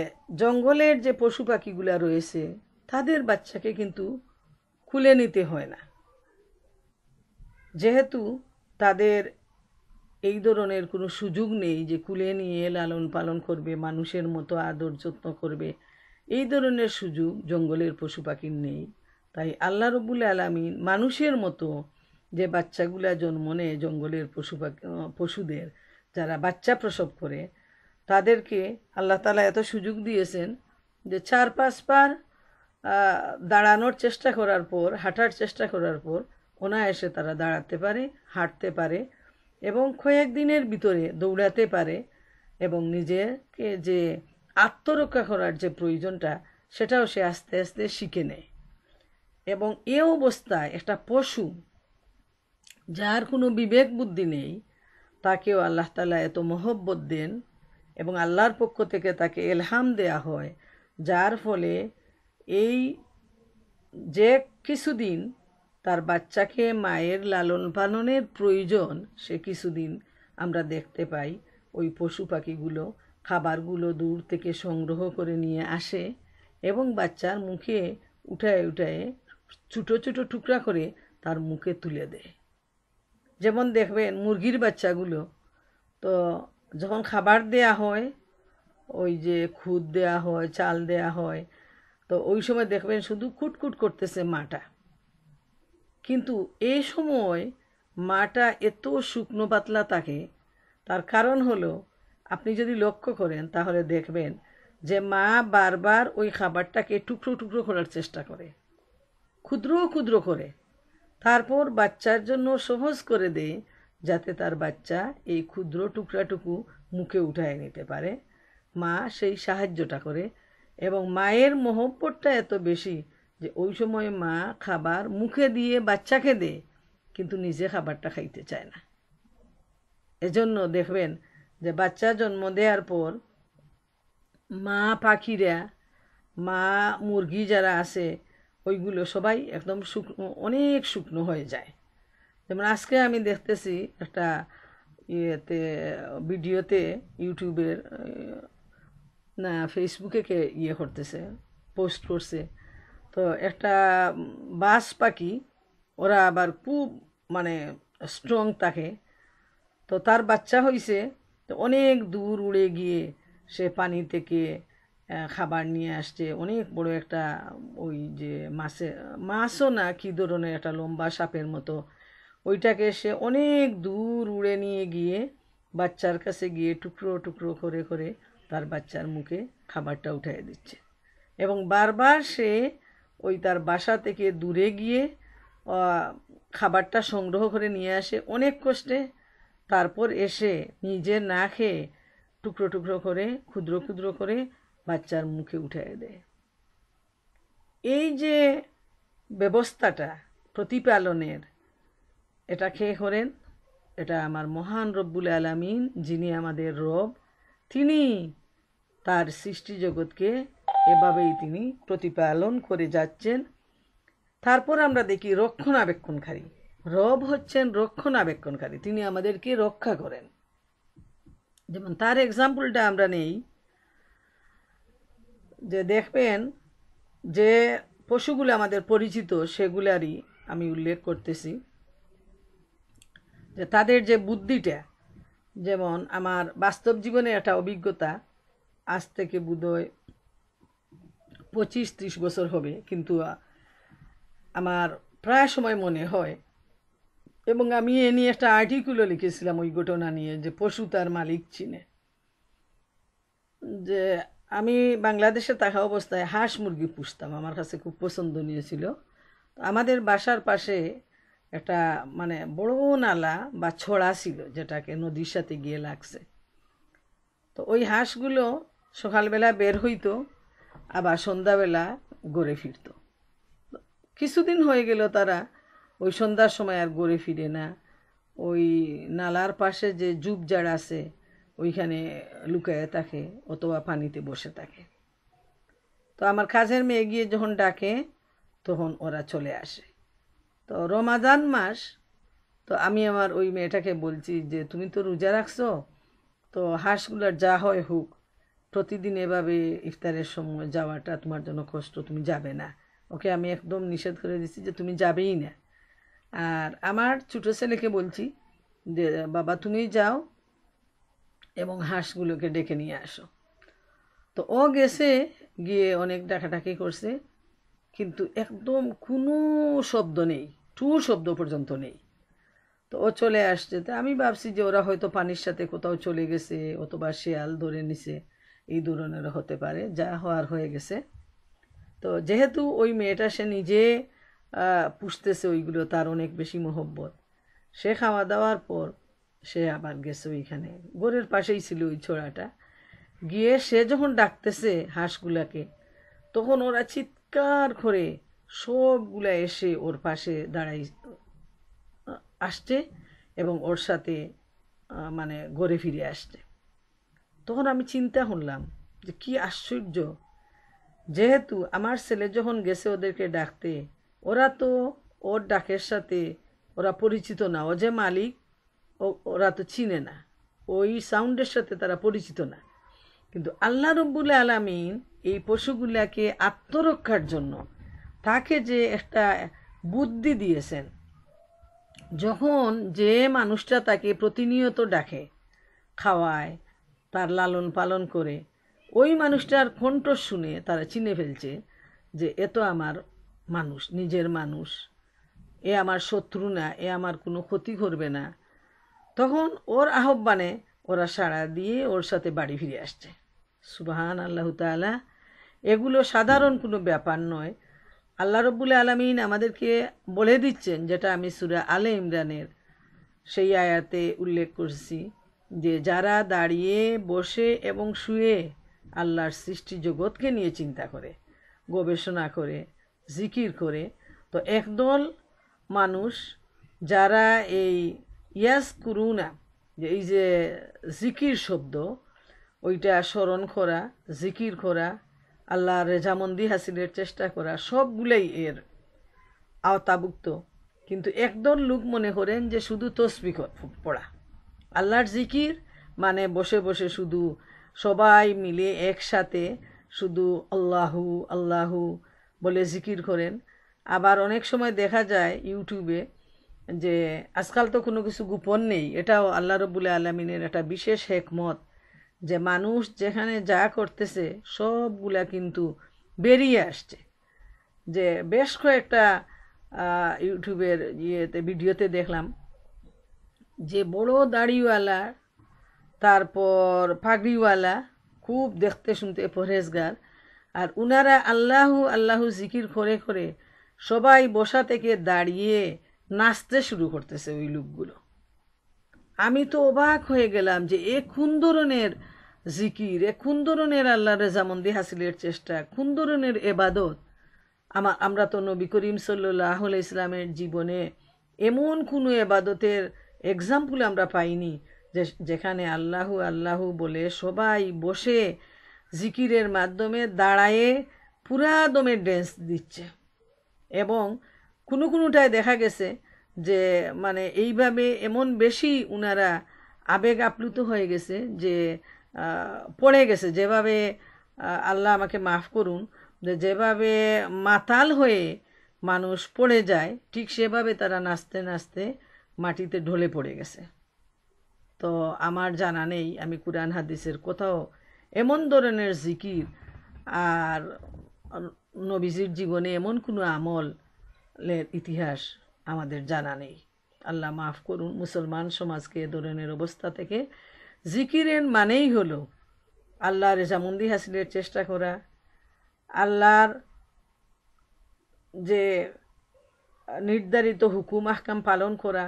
জঙ্গলের যে পশু পাখিগুলা রয়েছে তাদের বাচ্চাকে কিন্তু কুলে নিতে হয় না, যেহেতু তাদের এই ধরনের কোনো সুযোগ নেই যে কুলে নিয়ে লালন পালন করবে, মানুষের মতো আদর যত্ন করবে, এই ধরনের সুযোগ জঙ্গলের পশু পাখির নেই। তাই আল্লাহ রব্বুল আলামিন মানুষের মতো যে বাচ্চাগুলা জন্ম নেয় জঙ্গলের পশুদের, যারা বাচ্চা প্রসব করে তাদেরকে আল্লাহ তাআলা এত সুযোগ দিয়েছেন যে 4-5 বার দাঁড়ানোর চেষ্টা করার পর, হাঁটার চেষ্টা করার পর অনায়াসে তারা দাঁড়াতে পারে, হাঁটতে পারে এবং কয়েক দিনের ভিতরে দৌড়াতে পারে এবং নিজেকে যে আত্মরক্ষা করার যে প্রয়োজনটা সেটাও সে আস্তে আস্তে শিখে নেয়। এবং এ অবস্থায় একটা পশু যার কোনো বিবেক বুদ্ধি নেই তাকেও আল্লাহ তাআলা এত মহব্বত দেন এবং আল্লাহর পক্ষ থেকে তাকে ইলহাম দেয়া হয়, যার ফলে এই যে কিছুদিন তার বাচ্চাকে মায়ের লালন পালনের প্রয়োজন সে কিছুদিন আমরা দেখতে পাই ওই পশু পাখিগুলো খাবারগুলো দূর থেকে সংগ্রহ করে নিয়ে আসে এবং বাচ্চার মুখে উঠায় উঠায় ছোটো ছোটো টুকরা করে তার মুখে তুলে দেয়। যেমন দেখবেন মুরগির বাচ্চাগুলো তো যখন খাবার দেয়া হয়, ওই যে খুদ দেয়া হয়, চাল দেয়া হয়, তো ওই সময় দেখবেন শুধু কুটকুট করতেছে মাটা, কিন্তু এই সময় মাটা এত শুকনো পাতলা থাকে। তার কারণ হলো আপনি যদি লক্ষ্য করেন তাহলে দেখবেন যে মা বারবার ওই খাবারটাকে টুকরো টুকরো করার চেষ্টা করে, ক্ষুদ্র ক্ষুদ্র করে, তারপর বাচ্চার জন্য সহজ করে দেয় যাতে তার বাচ্চা এই ক্ষুদ্র টুকরাটুকু মুখে উঠায় নিতে পারে। মা সেই সাহায্যটা করে এবং মায়ের মহব্বতটা এত বেশি যে ওই সময় মা খাবার মুখে দিয়ে বাচ্চাকে দেয় কিন্তু নিজে খাবারটা খাইতে চায় না। এজন্য দেখবেন যে বাচ্চা জন্ম দেওয়ার পর মা পাখিরা, মা মুরগি যারা আছে ওইগুলো সবাই একদম শুকনো, অনেক শুকনো হয়ে যায়। যেমন আজকে আমি দেখতেছি একটা ইয়েতে, ভিডিওতে, ইউটিউবের না ফেসবুকে কে করতেছে, পোস্ট করছে। তো একটা বাজ পাখি, ওরা আবার খুব মানে স্ট্রং থাকে, তো তার বাচ্চা হয়েছে, তো অনেক দূর উড়ে গিয়ে সে পানি থেকে খাবার নিয়ে আসছে। অনেক বড় একটা ওই যে মাছও না কি ধরনের একটা লম্বা সাপের মতো, ওইটাকে সে অনেক দূর উড়ে নিয়ে গিয়ে বাচ্চার কাছে গিয়ে টুকরো টুকরো করে করে তার বাচ্চার মুখে খাবারটা উঠিয়ে দিচ্ছে এবং বারবার সে ওই তার বাসা থেকে দূরে গিয়ে খাবারটা সংগ্রহ করে নিয়ে আসে অনেক কষ্টে, তারপর এসে নিজে না খেয়ে টুকরো টুকরো করে ক্ষুদ্র ক্ষুদ্র করে বাচ্চার মুখে উঠিয়ে দেয়। এই যে ব্যবস্থাটা প্রতিপালনের, এটা কে করেন? এটা আমার মহান রব্বুল আলামিন, যিনি আমাদের রব, তিনি তার সৃষ্টি জগৎকে এভাবেই তিনি প্রতিপালন করে যাচ্ছেন। তারপর আমরা দেখি রক্ষণাবেক্ষণকারী, রব হচ্ছেন রক্ষণাবেক্ষণকারী, তিনি আমাদেরকে রক্ষা করেন। যেমন তার এক্সাম্পলটা আমরা নেই, যে দেখবেন যে পশুগুলো আমাদের পরিচিত সেগুলারই আমি উল্লেখ করতেছি, যে তাদের যে বুদ্ধিটা, যেমন আমার বাস্তব জীবনে একটা অভিজ্ঞতা, আজ থেকে বোধহয় 25-30 বছর হবে, কিন্তু আমার প্রায় সময় মনে হয়, এবং আমি এ নিয়ে একটা আর্টিকেলও লিখেছিলাম ওই ঘটনা নিয়ে, যে পশু তার মালিক চিনে। যে আমি বাংলাদেশে থাকা অবস্থায় হাঁস মুরগি পুষতাম, আমার কাছে খুব পছন্দনীয় ছিল। আমাদের বাসার পাশে একটা মানে বড় নালা বা ছড়া ছিল, যেটাকে নদীর সাথে গিয়ে লাগছে। তো ওই হাঁসগুলো সকালবেলা বের হইতো, আবার সন্ধ্যাবেলা গড়ে ফিরতো। কিছুদিন হয়ে গেল তারা ওই সন্ধ্যার সময় আর গড়ে ফিরে না, ওই নালার পাশে যে ঝোপঝাড় আছে ওইখানে লুকায়ে থাকে অথবা পানিতে বসে থাকে। তো আমার কাজের মেয়ে গিয়ে যখন ডাকে তখন ওরা চলে আসে। তো রমাদান মাস, তো আমি আমার ওই মেয়েটাকে বলছি যে তুমি তো রোজা রাখছো, তো হাঁসগুলোর যা হয় হোক, প্রতিদিন এভাবে ইফতারের সময় যাওয়াটা তোমার জন্য কষ্ট, তুমি যাবে না। ওকে আমি একদম নিষেধ করে দিচ্ছি যে তুমি যাবেই না। আর আমার ছোটো ছেলেকে বলছি যে বাবা তুমি যাও এবং হাঁসগুলোকে ডেকে নিয়ে আসো। তো ও গেছে, গিয়ে অনেক ডাকাডাকি করছে, কিন্তু একদম কোনো শব্দ নেই, টু শব্দ পর্যন্ত নেই। তো ও চলে আসছে, তো আমি ভাবছি যে ওরা হয়তো পানির সাথে কোথাও চলে গেছে অথবা শেয়াল ধরে নিছে, এই ধরনের হতে পারে, যা হওয়ার হয়ে গেছে। তো যেহেতু ওই মেয়েটা সে নিজে পুষতেছে ওইগুলো, তার অনেক বেশি মহব্বত, সে খাওয়া দাওয়ার পর সে আবার গেছে ওইখানে, ঘরের পাশেই ছিল ওই ছোড়াটা, গিয়ে সে যখন ডাকতেছে হাঁসগুলাকে, তখন ওরা চিৎকার করে সবগুলা এসে ওর পাশে দাঁড়াই আসছে এবং ওর সাথে মানে ঘরে ফিরে আসছে। তখন আমি চিন্তা করলাম যে কি আশ্চর্য, যেহেতু আমার ছেলে যখন গেছে ওদেরকে ডাকতে, ওরা তো ওর ডাকের সাথে ওরা পরিচিত না, ও যে মালিক ওরা তো চিনে না, ওই সাউন্ডের সাথে তারা পরিচিত না। কিন্তু আল্লাহ রব্বুল আলামিন এই পশুগুলাকে আত্মরক্ষার জন্য তাকে যে একটা বুদ্ধি দিয়েছেন, যখন যে মানুষটা তাকে প্রতিনিয়ত ডাকে, খাওয়ায়, তার লালন পালন করে, ওই মানুষটার কণ্ঠ শুনে তারা চিনে ফেলছে যে এ তো আমার মানুষ, নিজের মানুষ, এ আমার শত্রু না, এ আমার কোনো ক্ষতি করবে না। তখন ওর আহ্বানে ওরা সাড়া দিয়ে ওর সাথে বাড়ি ফিরে আসছে। সুবহান আল্লাহ তাআলা। এগুলো সাধারণ কোনো ব্যাপার নয়। আল্লাহ রব্বুল আলামিন আমাদেরকে বলে দিচ্ছেন, যেটা আমি সূরা আলে ইমরানের সেই আয়াতে উল্লেখ করছি, যে যারা দাঁড়িয়ে বসে এবং শুয়ে আল্লাহর সৃষ্টি জগৎকে নিয়ে চিন্তা করে, গবেষণা করে, জিকির করে, তো একদল মানুষ যারা এই ইয়াজকুরুনা, যে এই যে জিকির শব্দ, ওইটা স্মরণ করা, জিকির করা, আল্লাহর রেজামন্দি হাসিলের চেষ্টা করা, সবগুলাই এর আওতাভুক্ত। কিন্তু একদল লোক মনে করেন যে শুধু তসবিহ পড়া, আল্লাহর জিকির মানে বসে বসে শুধু সবাই মিলে একসাথে শুধু আল্লাহু আল্লাহু বলে জিকির করেন। আবার অনেক সময় দেখা যায় ইউটিউবে যে আজকাল তো কোনো কিছু গোপন নেই, এটাও আল্লাহ রব্বুল আলামিনের একটা বিশেষ হিকমত, যে মানুষ যেখানে যা করতেছে সবগুলা কিন্তু বেরিয়ে আসছে। যে বেশ কয়েকটা ইউটিউবের ভিডিওতে দেখলাম যে বড় দাড়িওয়ালা, তারপর পাগড়িওয়ালা, খুব দেখতে শুনতে পরহেজগার, আর উনারা আল্লাহু আল্লাহু জিকির করে করে সবাই বসা থেকে দাঁড়িয়ে নাচতে শুরু করতেছে ওই লোকগুলো। আমি তো অবাক হয়ে গেলাম যে এ কোন ধরনের জিকির, এ কোন ধরনের আল্লাহর রেজামন্দি হাসিলের চেষ্টা, কোন ধরনের এবাদত। আমরা তো নবী করিম সাল্লাল্লাহু আলাইহি ইসলামের জীবনে এমন কোনো এবাদতের এক্সাম্পল আমরা পাইনি যেখানে আল্লাহু আল্লাহু বলে সবাই বসে জিকিরের মাধ্যমে দাঁড়ায়ে পুরা দমে ড্যান্স দিচ্ছে। এবং কোনোটায় দেখা গেছে যে মানে এইভাবে এমন বেশি উনারা আবেগ আপ্লুত হয়ে গেছে যে পড়ে গেছে, যেভাবে আল্লাহ আমাকে মাফ করুন, যেভাবে মাতাল হয়ে মানুষ পড়ে যায়, ঠিক সেভাবে তারা নাচতে নাচতে মাটিতে ঢলে পড়ে গেছে। তো আমার জানা নেই আমি কুরআন হাদিসের কোথাও এমন ধরনের জিকির আর নবীজির জীবনে এমন কোনো আমলের ইতিহাস আমাদের জানা নেই। আল্লাহ মাফ করুন মুসলমান সমাজকে এ ধরনের অবস্থা থেকে। জিকিরের মানেই হলো আল্লাহর রেজামন্দি হাসিলের চেষ্টা করা, আল্লাহর যে নির্ধারিত হুকুম আহকাম পালন করা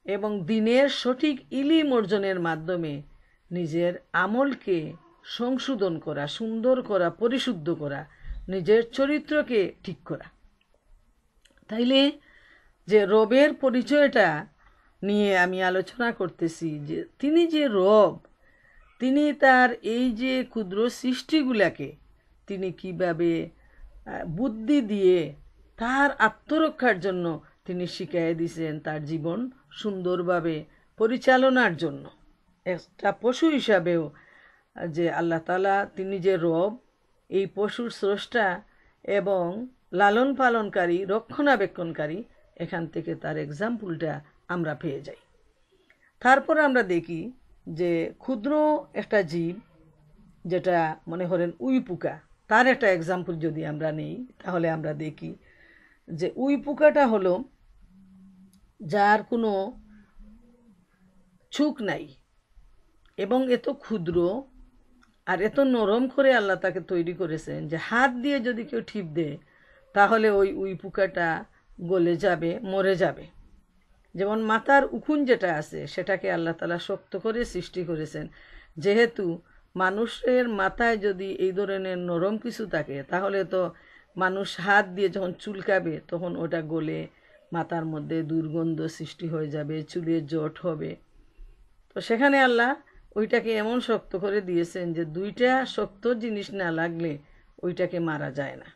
এবং দিনের সঠিক ইলম অর্জনের মাধ্যমে নিজের আমলকে সংশোধন করা, সুন্দর করা, পরিশুদ্ধ করা, নিজের চরিত্রকে ঠিক করা। তাইলে যে রবের পরিচয়টা নিয়ে আমি আলোচনা করতেছি, যে তিনি যে রব, তিনি তার এই যে ক্ষুদ্র সৃষ্টিগুলাকে তিনি কিভাবে বুদ্ধি দিয়ে তার আত্মরক্ষার জন্য তিনি শিখিয়ে দিয়েছেন, তার জীবন সুন্দরভাবে পরিচালনার জন্য। একটা পশু হিসাবেও যে আল্লাহ তাআলা তিনি যে রব, এই পশুর স্রষ্টা এবং লালন পালনকারী, রক্ষণাবেক্ষণকারী, এখান থেকে তার এক্সাম্পলটা আমরা পেয়ে যাই। তারপর আমরা দেখি যে ক্ষুদ্র একটা জীব, যেটা মনে করেন উই পোকা, তার একটা এক্সাম্পল যদি আমরা নেই, তাহলে আমরা দেখি যে উই পোকাটা হলো যার কোনো চুক নাই এবং এত ক্ষুদ্র আর এত নরম করে আল্লাহ তাকে তৈরি করেছেন যে হাত দিয়ে যদি কেউ টিপ দেয় তাহলে ওই উই পোকাটা গলে যাবে, মরে যাবে। যেমন মাথার উকুন যেটা আছে সেটাকে আল্লাহ তাআলা শক্ত করে সৃষ্টি করেছেন, যেহেতু মানুষের মাথায় যদি এই ধরনের নরম কিছু থাকে তাহলে তো মানুষ হাত দিয়ে যখন চুলকাবে তখন ওটা গলে মাথার মধ্যে দুর্গন্ধ সৃষ্টি হয়ে যাবে, চুলের জট হবে। তো সেখানে আল্লাহ ওইটাকে এমন শক্ত করে দিয়েছেন যে দুইটা শক্ত জিনিস না লাগলে ওইটাকে মারা যায় না।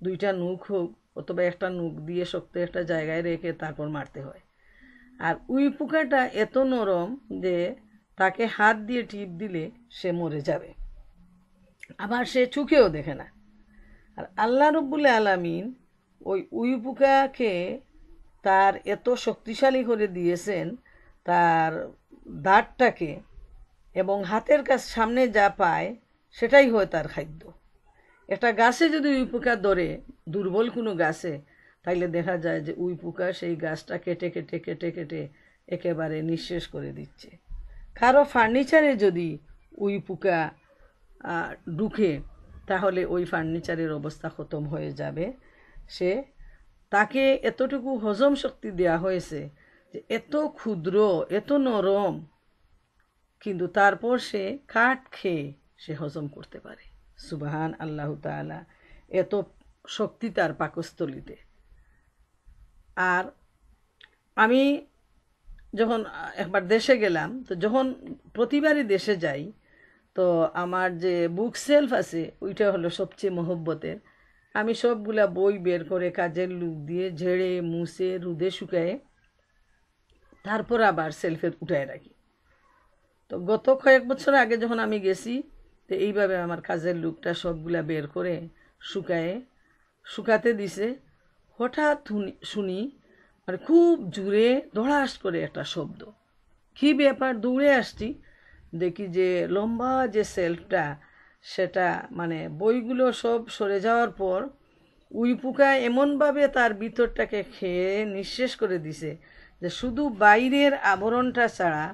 দুইটা নখ হোক অথবা একটা নখ দিয়ে শক্ত একটা জায়গায় রেখে তারপর মারতে হয়। আর উই পোকাটা এত নরম যে তাকে হাত দিয়ে টিপ দিলে সে মরে যাবে, আবার সে চোখেও দেখে না। আর আল্লাহ রব্বুল আলামিন ওই উই পোকাকে তার এত শক্তিশালী করে দিয়েছেন, তার দাঁতটাকে, এবং হাতের কাছে সামনে যা পায় সেটাই হয় তার খাদ্য। একটা গাছে যদি উই পোকা ধরে, দুর্বল কোনো গাছে, তাইলে দেখা যায় যে উই পোকা সেই গাছটা কেটে কেটে কেটে কেটে একেবারে নিঃশেষ করে দিচ্ছে। কারো ফার্নিচারে যদি উই পোকা ঢুকে তাহলে ওই ফার্নিচারের অবস্থা খতম হয়ে যাবে। সে তাকে এতটুকু হজম শক্তি দেওয়া হয়েছে যে এত ক্ষুদ্র, এত নরম, কিন্তু তারপর সে কাঠ খেয়ে সে হজম করতে পারে। সুবহান আল্লাহ তাআলা, এত শক্তি তার পাকস্থলিতে। আর আমি যখন একবার দেশে গেলাম, তো যখন প্রতিবারই দেশে যাই, তো আমার যে বুক সেলফ আছে ওইটা হলো সবচেয়ে মহব্বতের। আমি সবগুলা বই বের করে কাজের লোক দিয়ে ঝেড়ে মুছে রোদে শুকায়ে তারপর আবার সেলফে উঠায় রাখি। তো গত কয়েক বছর আগে যখন আমি গেছি, তো এইভাবে আমার কাজের লোকটা সবগুলা বের করে শুকাতে দিছে। হঠাৎ শুনি মানে খুব জোরে ধড়াস করে একটা শব্দ। কী ব্যাপার, দৌড়ে আসছি, দেখি যে লম্বা যে সেলফটা সেটা মানে বইগুলো সব সরে যাওয়ার পর উই পোকা এমনভাবে তার ভিতরটাকে খেয়ে নিঃশেষ করে দিছে যে শুধু বাইরের আবরণটা ছাড়া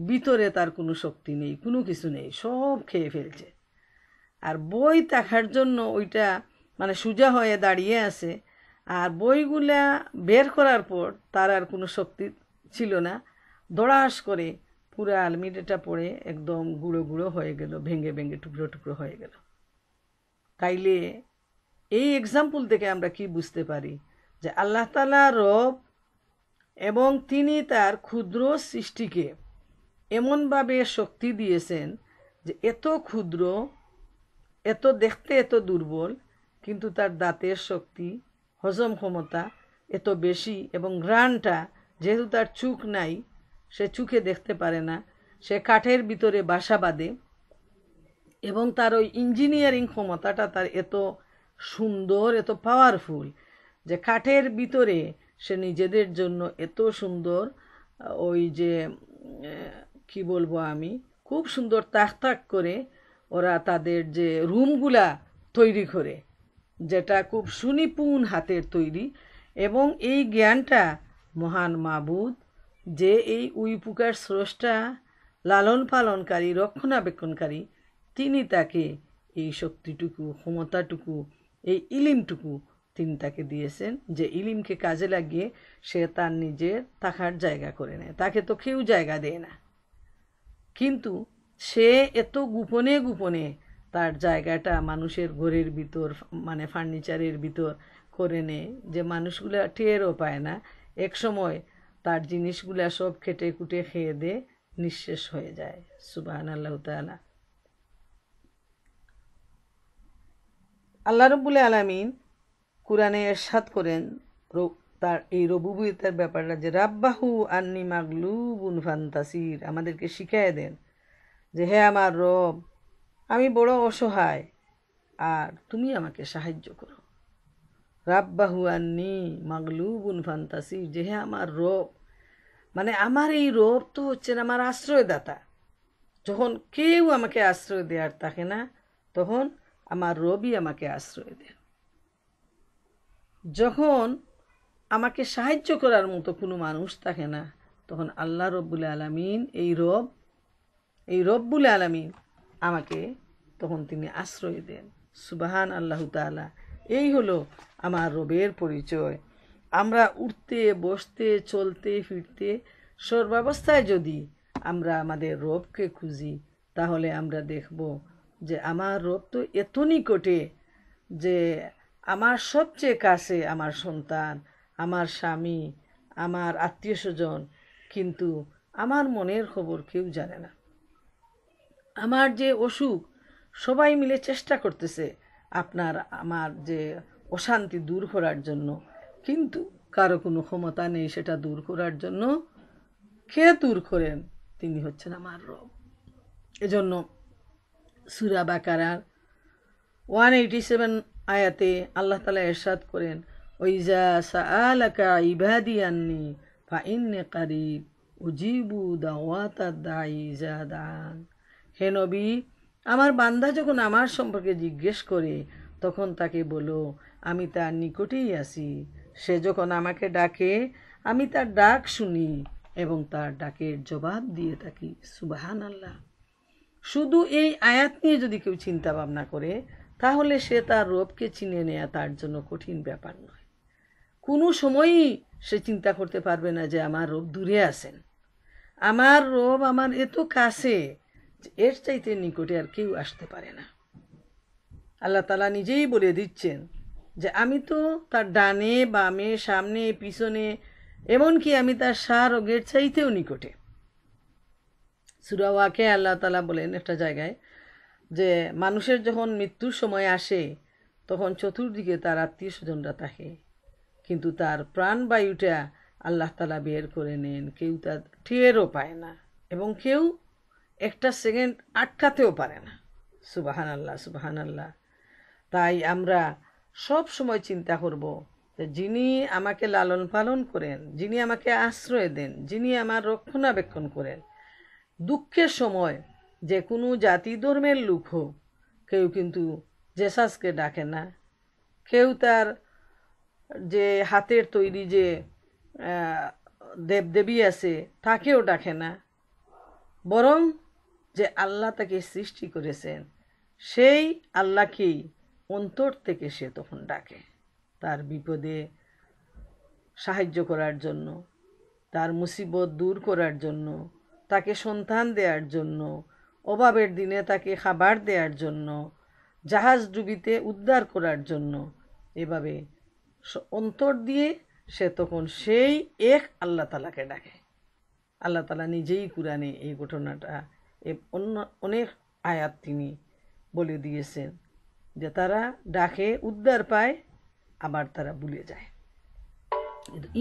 ভিতরে তার কোনো শক্তি নেই, কোনো কিছু নেই, সব খেয়ে ফেলছে। আর বই থাকার জন্য ওইটা মানে সোজা হয়ে দাঁড়িয়ে আছে, আর বইগুলা বের করার পর তার আর কোনো শক্তি ছিল না। দড়াস করে পুরো আলমিরাটা পড়ে একদম গুঁড়ো গুঁড়ো হয়ে গেল, ভেঙে ভেঙে টুকরো টুকরো হয়ে গেল। তাইলে এই এক্সাম্পল থেকে আমরা কি বুঝতে পারি যে আল্লাহ তাআলা রব, এবং তিনি তার ক্ষুদ্র সৃষ্টিকে এমনভাবে শক্তি দিয়েছেন যে এত ক্ষুদ্র, এত দেখতে এত দুর্বল, কিন্তু তার দাঁতের শক্তি, হজম ক্ষমতা এত বেশি, এবং ঘ্রাণটা, যেহেতু তার চোখ নাই, সে চোখে দেখতে পারে না, সে কাঠের ভিতরে বাসা বাঁধে, এবং তার ওই ইঞ্জিনিয়ারিং ক্ষমতাটা তার এত সুন্দর, এত পাওয়ারফুল যে কাঠের ভিতরে সে নিজেদের জন্য এত সুন্দর ওই যে কি বলবো আমি, খুব সুন্দর তাক তাক করে ওরা তাদের যে রুমগুলা তৈরি করে, যেটা খুব সুনিপুণ হাতের তৈরি। এবং এই জ্ঞানটা মহান মাবুদ, যে এই উই পোকার স্রষ্টা, লালন পালনকারী, রক্ষণাবেক্ষণকারী, তিনি তাকে এই শক্তিটুকু, ক্ষমতাটুকু, এই ইলিমটুকু তিনি তাকে দিয়েছেন, যে ইলিমকে কাজে লাগিয়ে সে তার নিজের থাকার জায়গা করে নেয়। তাকে তো কেউ জায়গা দেয় না, কিন্তু সে এত গোপনে গোপনে তার জায়গাটা মানুষের ঘরের ভিতর, মানে ফার্নিচারের ভিতর করে নেয়, যে মানুষগুলা টেরও পায় না। এক সময় তার জিনিসগুলা সব খেটে কুটে খেয়ে দিয়ে নিঃশেষ হয়ে যায়। সুবহানাল্লাহ তাআলা। আল্লাহ রাব্বুল আলামিন কুরআনে ইরশাদ করেন তার এই রুবুবিয়তের ব্যাপারটা, যে রাব্বাহু আন্নি মাগলুবুন ফান্তাসির, আমাদেরকে শিখিয়ে দেন যে হে আমার রব, আমি বড় অসহায় আর তুমি আমাকে সাহায্য করো। রাব্বাহু আন্নি মাগলুবুন ফান্তাসির, যে হে আমার রব, মানে আমার এই রব তো হচ্ছেন আমার আশ্রয়দাতা। যখন কেউ আমাকে আশ্রয় দেওয়ার থাকে না, তখন আমার রবই আমাকে আশ্রয় দেন। যখন আমাকে সাহায্য করার মতো কোনো মানুষ থাকে না, তখন আল্লাহ রব্বুল আলামিন এই রব্বুল আলামিন আমাকে তখন তিনি আশ্রয় দেন। সুবহান আল্লাহ তাআলা। এই হলো আমার রবের পরিচয়। আমরা উঠতে বসতে চলতে ফিরতে সর্বাবস্থায় যদি আমরা আমাদের রবকে খুঁজি, তাহলে আমরা দেখব যে আমার রব তো এত নিকটে, যে আমার সবচেয়ে কাছে আমার সন্তান, আমার স্বামী, আমার আত্মীয় স্বজন, কিন্তু আমার মনের খবর কেউ জানে না। আমার যে অসুখ, সবাই মিলে চেষ্টা করতেছে আপনার আমার যে অশান্তি দূর করার জন্য, কিন্তু কারো কোনো ক্ষমতা নেই সেটা দূর করার জন্য। কে দূর করেন? তিনি হচ্ছেন আমার রব। এজন্য সূরা বাকারার 187 আয়াতে আল্লাহ তাআলা ইরশাদ করেন, ওয়াইজা সাআলাকা ইবাদি আন্নি ফাইন্নী কারিব উজিবু দাওয়াতাদ দাঈ ইযা দাআন। হে নবী, আমার বান্দা যখন আমার সম্পর্কে জিজ্ঞেস করে, তখন তাকে বলো আমি তার নিকটেই আছি। সে যখন আমাকে ডাকে, আমি তার ডাক শুনি এবং তার ডাকের জবাব দিয়ে থাকি। সুবহানাল্লাহ। শুধু এই আয়াত নিয়ে যদি কেউ চিন্তা ভাবনা করে, তাহলে সে তার রবকে চিনে নেয়া তার জন্য কঠিন ব্যাপার নয়। কোনো সময়ই সে চিন্তা করতে পারবে না যে আমার রব দূরে আছেন। আমার রব আমার এত কাছে, এর চাইতে নিকটে আর কেউ আসতে পারে না। আল্লাহ তাআলা নিজেই বলে দিচ্ছেন যে আমি তো তার ডানে বামে সামনে পিছনে, এমনকি আমি তার সারোগের চাইতেও নিকটে। সূরা ওয়াকিয়া আল্লাহ তাআলা বলেন একটা জায়গায় যে মানুষের যখন মৃত্যুর সময় আসে, তখন চতুর্দিকে তার আত্মীয় স্বজনরা থাকে, কিন্তু তার প্রাণবায়ুটা আল্লাহ তাআলা বের করে নেন। কেউ তার টেরও পায় না এবং কেউ একটা সেকেন্ড আটকাতেও পারে না। সুবহানাল্লাহ, সুবহানাল্লাহ। তাই আমরা সব সময় চিন্তা করব যে যিনি আমাকে লালন পালন করেন, যিনি আমাকে আশ্রয় দেন, যিনি আমার রক্ষণাবেক্ষণ করেন, দুঃখের সময় যে কোনো জাতি ধর্মের লোক হোক, কেউ কিন্তু জেসাসকে ডাকে না, কেউ তার যে হাতের তৈরি যে দেবদেবী আছে তাকেও ডাকে না, বরং যে আল্লাহ তাকে সৃষ্টি করেছেন সেই আল্লাহকেই অন্তর থেকে সে তখন ডাকে, তার বিপদে সাহায্য করার জন্য, তার মুসিবত দূর করার জন্য, তাকে সন্তান দেওয়ার জন্য, অভাবের দিনে তাকে খাবার দেওয়ার জন্য, জাহাজ ডুবিতে উদ্ধার করার জন্য। এভাবে অন্তর দিয়ে সে তখন সেই এক আল্লাহ তাআলাকে ডাকে। আল্লাহ তাআলা নিজেই কুরআনে এই ঘটনাটা অন্য অনেক আয়াত তিনি বলে দিয়েছেন যে তারা ডাকে উদ্ধার পায়, আবার তারা ভুলে যায়।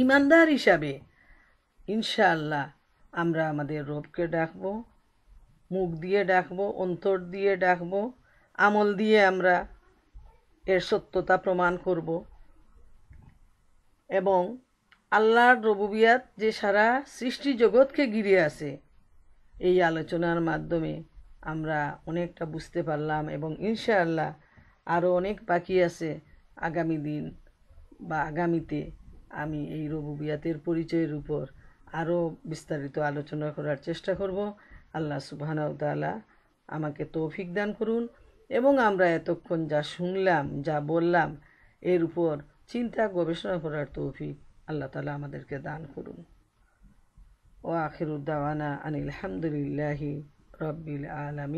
ইমানদার হিসাবে ইনশাআল্লাহ আমরা আমাদের রবকে ডাকবো, মুখ দিয়ে ডাকবো, অন্তর দিয়ে ডাকবো, আমল দিয়ে আমরা এর সত্যতা প্রমাণ করব এবং আল্লাহর রুবুবিয়াত যে সারা সৃষ্টি জগৎকে ঘিরে আছে, এই আলোচনার মাধ্যমে আমরা অনেকটা বুঝতে পারলাম এবং ইনশাআল্লাহ আরও অনেক বাকি আছে। আগামী দিন বা আগামীতে আমি এই রুবুবিয়াতের পরিচয়ের উপর আরও বিস্তারিত আলোচনা করার চেষ্টা করব। আল্লাহ সুবহানাহু ওয়া তাআলা আমাকে তৌফিক দান করুন এবং আমরা এতক্ষণ যা শুনলাম, যা বললাম, এর উপর চিন্তা গবেষণা করার তৌফিক আল্লাহ তাআলা আমাদেরকে দান করুন। ওয়া আখিরু দাওয়ানা আনিল হামদুলিল্লাহি রাব্বিল আলামিন।